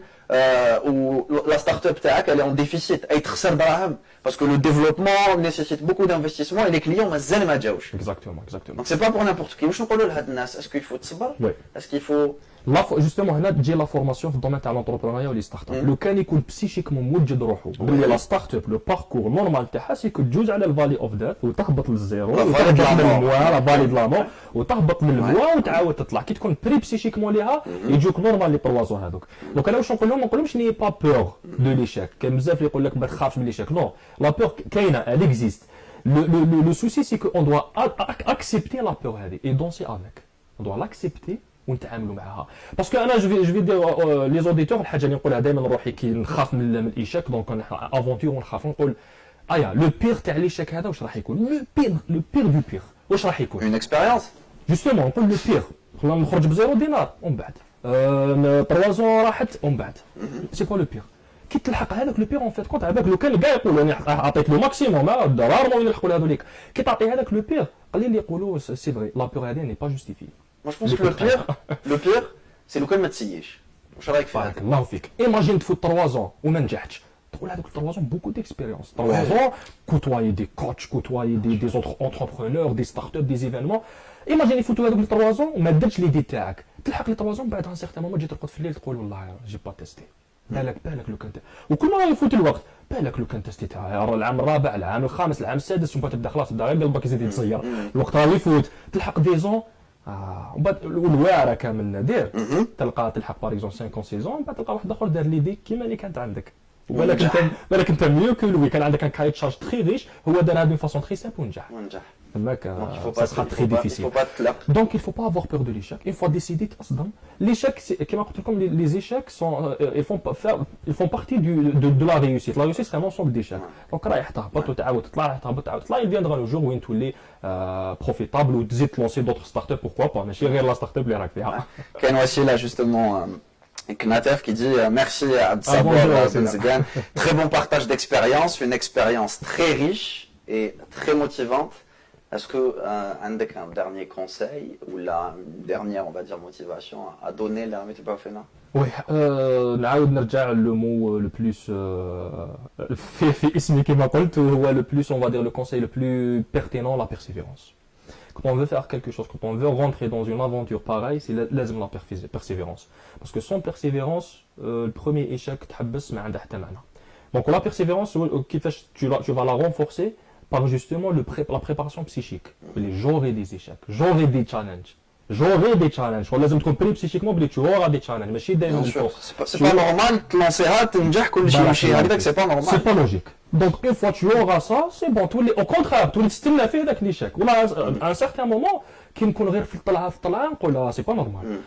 la start-up تاعك elle est en déficit اي تخسر دراهم parce que le développement nécessite beaucoup d'investissement et les clients مازال ما جاوش. Exactement. Donc c'est pas pour n'importe qui. واش نقولوا لهاد الناس est-ce qu'il faut تصبر؟ est-ce qu'il faut justement هنا تجي لا فورماسيون في الدومين تاع لونتربرونيا ولي ستارت اب. لو كان يكون بسيشيكمون موجد روحو بلي لا ستارت اب لو باركور نورمال تاعها سي كو تجوز على الفالي اوف ديث وتهبط للزيرو وتهبط للموا لا فالي دو لا مور وتهبط للموا وتعاود تطلع. كي تكون بري بسيشيكمون ليها يجوك نورمال لي بروازو هذوك. دونك انا واش نقول لهم؟ ما نقولهمش ني با بور دو ليشيك. كاين بزاف اللي يقول لك ما تخافش من ليشيك. نو لا بور كاينه elle existe. Le souci c'est qu'on doit accepter la peur هذه et danser avec. On doit l'accepter ونتعاملوا معها. باسكو انا جو في دير لي زوديتور الحاجه اللي نقولها دائما روحي كي نخاف من الايشاك دونك افونتور ونخاف نقول لو بير تاع ليشاك هذا واش راح يكون؟ لو بير دو بير واش راح يكون؟ اون اكسبيريونس جوستومون نقول لو بير خلينا نخرج بزيرو دينار ومن بعد 3 راحت ومن بعد سي با لو بير. كي تلحق هذاك لو بير اون فيت كونت عباك لو كان كاع يقولوا انا عطيت له ماكسيموم رارمون يلحقوا لهذوليك. كي تعطي هذاك لو بير c'est vrai, la peur n'est pas justifiée. Moi je pense que le pire, c'est le cas de Matsiyech. Je suis avec Allah fik. Imagine tu fais 3 ans ou même نجحتش. تقول هذوك 3 ans beaucoup d'expérience. 3 ans côtoyer des coachs, côtoyer des autres entrepreneurs, des startups, des événements. Imagine يفوتوا هذوك 3 ans وما درتش ليدي تاعك. تلحق لي 3 ans بعد un certain moment تجي ترقد في الليل تقول والله جي با تيستي. بالك لو كنت وكل مره يفوت الوقت بالك لو كنت تيستي تاع العام الرابع العام الخامس العام السادس ومن تبدا خلاص تبدا غير قلبك يزيد يتصير الوقت راه يفوت تلحق دي زون والواعره كامل نادر تلقى تلحق باغ اكزومبل 5 6 زون بعد تلقى واحد اخر دار ليدي كيما اللي كانت عندك بالك انت ميو كو لوي كان عندك ان كاي تشارج تري ريش هو دارها دون فاصون تري سامبل ونجح ça sera très difficile. Donc il ne faut pas avoir peur de l'échec. Une fois décidé, l'échec, comme les échecs, ils font partie de la réussite. La réussite, c'est un ensemble d'échecs. Donc il viendra le jour où tu es profitable ou tu te lancer d'autres startups, pourquoi pas. Mais chérir la startup, les racks. Ken voici là justement Knatef qui dit merci à Abdsabour. Très bon partage d'expérience, une expérience très riche et très motivante. Est-ce que un dernier conseil ou une dernière, on va dire, motivation à donner là, mais tu pas fait là? Oui, نعاود نرجع le mot le plus في اسمي كما قلت هو le plus, on va dire, le conseil le plus pertinent, la persévérance. Quand on veut faire quelque chose, quand on veut rentrer dans une aventure pareille, c'est لازم la persévérance. Parce que sans persévérance, le premier échec تحبس ما عنده حتى معنى. Donc la persévérance, كيفاش tu vas la renforcer par justement la préparation psychique. J'aurai des échecs, j'aurai des challenges. لازم تكون بري psychiquement بلي tu auras des challenges ماشي دائما c'est pas normal تلانسيها تنجح كل شيء يمشي هكذاك c'est pas normal. C'est pas logique. Donc une fois tu auras ça, c'est bon. Au contraire, تولي تستنى فيه ذاك l'échec. ولا à un certain moment كي نكون غير في الطلعه نقول سي با نورمال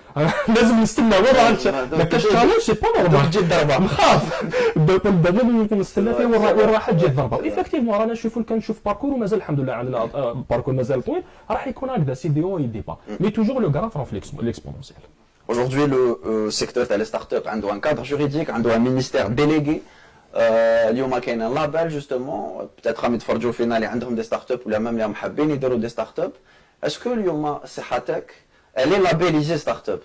لازم نستنى وين ما كاش تشالنج سي با نورمال تجي الضربه نخاف دابا نكون نستنى فيه وين راح تجي الضربه ايفيكتيفمون رانا كنشوف باركور ومازال الحمد لله عندنا باركور مازال طويل راح يكون هكذا سي دي او يدي با مي توجور لو غراف في l'exponentiel. Aujourd'hui le secteur تاع les startups عنده un cadre juridique عنده un ministère délégué. اليوم كاين ان لابيل جوستومون peut-être راهم يتفرجوا فينا اللي عندهم دي ستارت ولا ميم اللي حابين يديروا دي ستارت Est-ce que اليوم صحتك elle est labellisée start-up?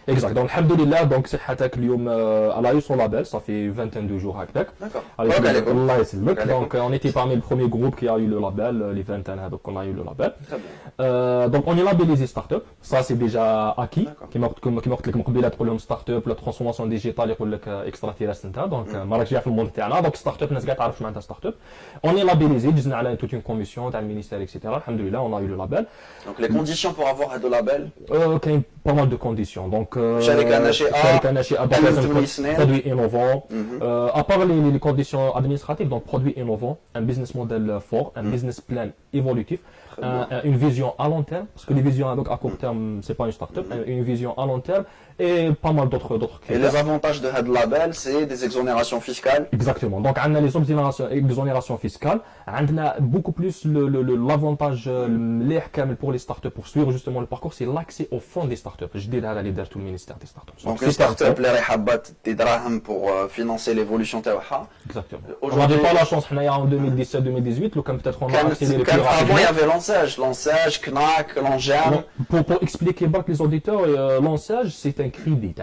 Exact. Donc, alhamdoulilah, donc صحتك اليوم elle a eu son label, ça fait 22 jours هكذاك. D'accord. Allah يسلمك. Donc on était parmi les premiers groupes qui a eu le label, les 20 ans donc on a eu le label. Très bien. Donc on est labellisé start-up, ça c'est déjà acquis. كما قلت لك من قبيله تقول لهم start-up la transformation digitale يقول لك extraterrestre انت donc ما راكش جاي في الموند تاعنا donc start-up الناس كاع تعرف معناتها start-up. On est labellisé, دزنا على toute une commission تاع المينيستير etc. alhamdoulilah on a eu le label. Donc les conditions pour avoir le label? كاين pas mal de conditions. Donc شركة ناشئة produits innovants. À part les conditions administratives, donc produits innovants, un business model fort, un business plan évolutif, une vision à long terme, parce que les visions à court terme, c'est pas une start-up, une vision à long terme et pas mal d'autres critères. Et les avantages de Head Label, c'est des exonérations fiscales? Exactement. Donc, on a les exonérations fiscales, on a beaucoup plus l'avantage pour les startups pour suivre justement le parcours, c'est l'accès au fond des startups. Je dis à l'idée tout le ministère des startups. Donc, les startups, les rahabat, des drahams pour financer l'évolution tawaha. Exactement. On n'avait pas la chance, en 2017-2018, le peut-être on a accéléré plus rapidement. Avant, il y avait Lansage, Knack, Langem. Pour expliquer bien que les auditeurs, Lansage, c'est un crédit.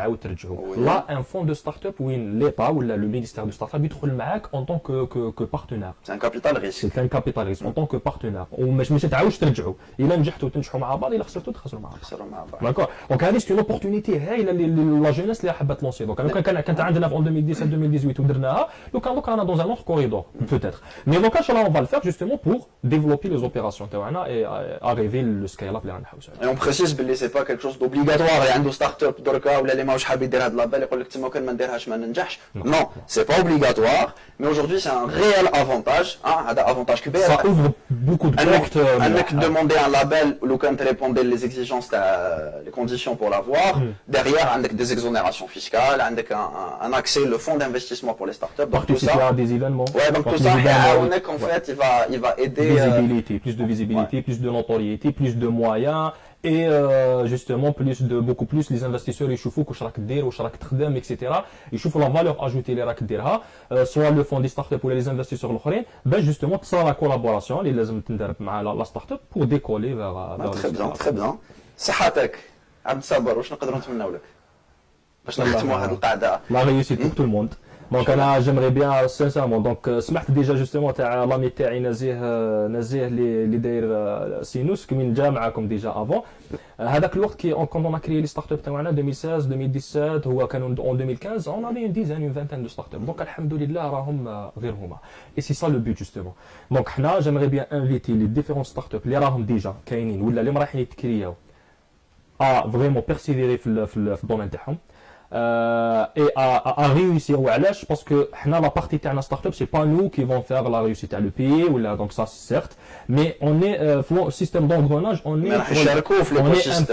Là, un fonds de start-up où l'EPA ou le ministère de start-up il معاك en tant que partenaire. C'est un capital risque. C'est un capital risque en tant que partenaire. ومش تعاوش ترجعوا. إلا نجحتوا تنجحوا مع بعض، إلا خسرتوا تخسروا مع بعض. D'accord. Donc هذه c'est une opportunité هايلة la jeunesse اللي حابة تلونسي. Donc كانت عندنا en 2017-2018 ودرناها. Donc أنا dans un autre corridor peut-être. Mais donc là on va le faire justement pour développer les opérations تاعنا et arriver le scale-up اللي غنحاولوا. Et on précise que c'est pas quelque chose d'obligatoire. Il y a une start-up دركا ولا اللي ماهوش حاب يدير هذا لابيل يقول لك تما كان ما نديرهاش ما ننجحش. Non, c'est pas obligatoire, mais aujourd'hui c'est un réel avantage. هذا avantage كبير. Ça ouvre beaucoup de portes. انك demander un label لو كان تريبوندي les exigences les conditions pour l'avoir. Derrière عندك des exonérations fiscales, عندك un accès le fonds d'investissement pour les startups. Donc tout ça à des événements. Ouais, donc tout ça en fait il va aider visibilité, plus de visibilité, plus de notoriété, plus de moyens et justement beaucoup plus les investisseurs يشوفوك واش راك دير واش راك تخدم etc. يشوفوا la valeur ajoutée اللي راك ديرها soit le fond des startups ولا les investisseurs الاخرين باش justement تصرا la collaboration اللي لازم تندرب مع la startup pour décoller vers très bien très bien. صحتك عبد الصبر واش نقدروا نتمناو لك باش نختموا هذه القعده؟ La réussite pour tout le monde. Donc j'aimerais bien sincèrement donc سمعت déjà justement تاع لامي تاعي نزيه اللي داير سينوس كمين جا معاكم ديجا افون هذاك الوقت كي quand on a créé les startups تاعنا 2016 2017 هو كانوا en 2015 on avait une dizaine une vingtaine de startups donc الحمد لله راهم غير هما et c'est ça le but justement donc حنا j'aimerais bien inviter les différentes startups اللي راهم ديجا كاينين ولا اللي رايحين يتكرياو à vraiment persévérer في الدومين تاعهم et à réussir وعلاش parce que حنا la partie تاعنا startup c'est pas nous qui vont faire la réussite تاع le pays ولا donc ça certes mais on est dans le système d'engrenage on est un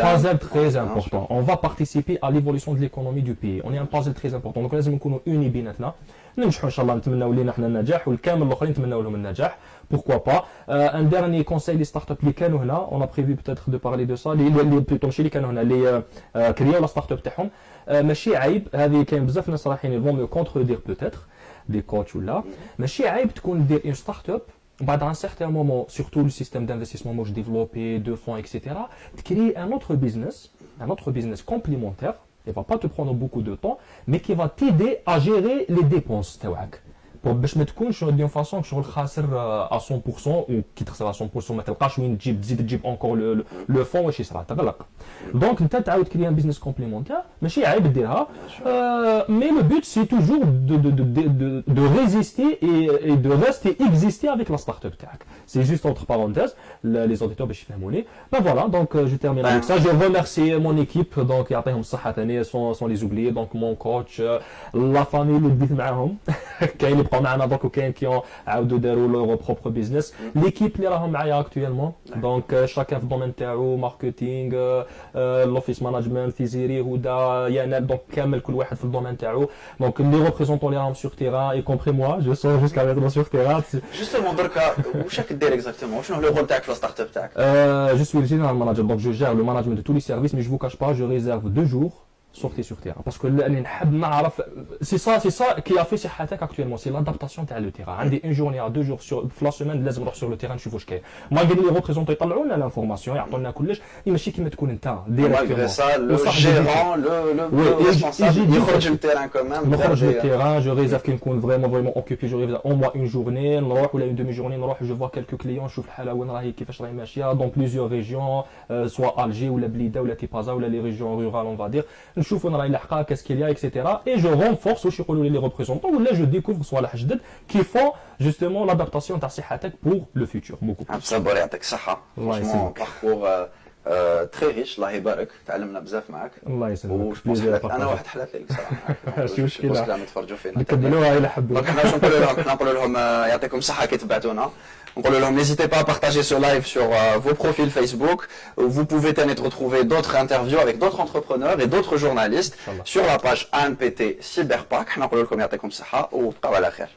puzzle très important on va participer à l'évolution de l'économie du pays on est un puzzle très important donc لازم نكونوا unis بيناتنا ننجحوا ان شاء الله نتمنوا لينا حنا النجاح والكامل الاخرين نتمنوا لهم النجاح pourquoi pas un dernier conseil les startups اللي كانوا هنا on a prévu peut-être de parler de ça اللي plutôt ماشي اللي كانوا هنا اللي كرياو لا ستارت اب تاعهم ماشي عيب هذه كاين بزاف ناس رايحين يفون مو كونتردير peut-être des coachs ولا ماشي عيب تكون دير une startup بعد un certain moment surtout le système d'investissement موش développé de fonds etc تكري un autre business complémentaire il va pas te prendre beaucoup de temps mais qui va t'aider à gérer les dépenses تاعك باش ما تكونش دون فاسون شغل خاسر à 100% و كي تخسر à 100% ما تلقاش وين تزيد اونكور لو فون واش يصرا تغلق دونك انت تعاود كريا بيزنس كومبليمونتير ماشي عيب ديرها مي لو بوت سي توجور دو ريزيستي اي دو ريستي اكزيستي افيك لا ستارت اب تاعك سي جوست اونتر بارونتيز les auditeurs باش يفهموني ben voilà donc je termine avec ça je remercie mon équipe donc يعطيهم الصحه ثاني sans les oublier donc mon coach la famille اللي بديت معاهم كاين اللي بقاو معنا دوك وكاين كي عاودوا داروا لو بروبر بيزنس ليكيب اللي راهم معايا اكطويلمون دونك شاكا في الدومين تاعو ماركتينغ لوفيس مانجمنت تيزيري هدى يانال دونك كامل كل واحد في الدومين تاعو دونك لي ريبريزونطون اللي راهم سور تيران اي كومبري موا جو سون جوسكا ميترو سور تيران جوستومون دركا واش راك دير اكزاكتومون شنو هو الرول تاعك في الستارت اب تاعك؟ Je suis le général manager donc je gère le management de tous les services mais je vous cache pas je réserve 2 jours sortez sur terrain parce que اللي نحب نعرف c'est ça qui a fait صحتك actuellement c'est l'adaptation تاع le terrain عندي une journée à 2 jours sur la semaine لازم نروح sur le terrain نشوف واش كاين ما قال لي ريبريزونطون يطلعوا لنا لانفورماسيون يعطوا لنا كلش ماشي كيما تكون انت ديريكتومون لو جيرون لو ريسبونسابل يخرج للتيران كمان نخرج للتيران جو ريزيرف كي نكون فريمون اوكوبي جو ريزيرف او موا اون جورني نروح ولا اون دومي جورني نروح جو فوا كالكو كليون نشوف الحاله وين راهي كيفاش راهي ماشيه دون بليزيور ريجيون سوا الجي ولا بليده ولا تيبازا ولا لي ريجيون رورال اون فا دير نشوف وين راهي لحقه qu'est-ce qu'il y a, etc. Et je renforce aussi les représentants, ou là je découvre soit la hajdad, qui font justement l'adaptation de Sihatek pour le futur. Beaucoup. Absolument, يعطيك الصحة. Franchement, parcours très riche, الله يبارك، تعلمنا بزاف معك. الله يسلمك. أنا واحد حلات لك صراحة. شو مشكلة؟ بس كلام تفرجوا فينا. نكملوها إلى حبوا. دونك حنا واش نقولوا لهم؟ حنا نقولوا لهم يعطيكم الصحة كي تبعتونا. نقولوا لهم n'hésitez pas à partager ce live sur vos profils Facebook. Vous pouvez retrouver d'autres interviews avec d'autres entrepreneurs et d'autres journalistes sur la page ANPT Cyberpark. حنا نقولوا لكم يعطيكم الصحة وبقاو على خير.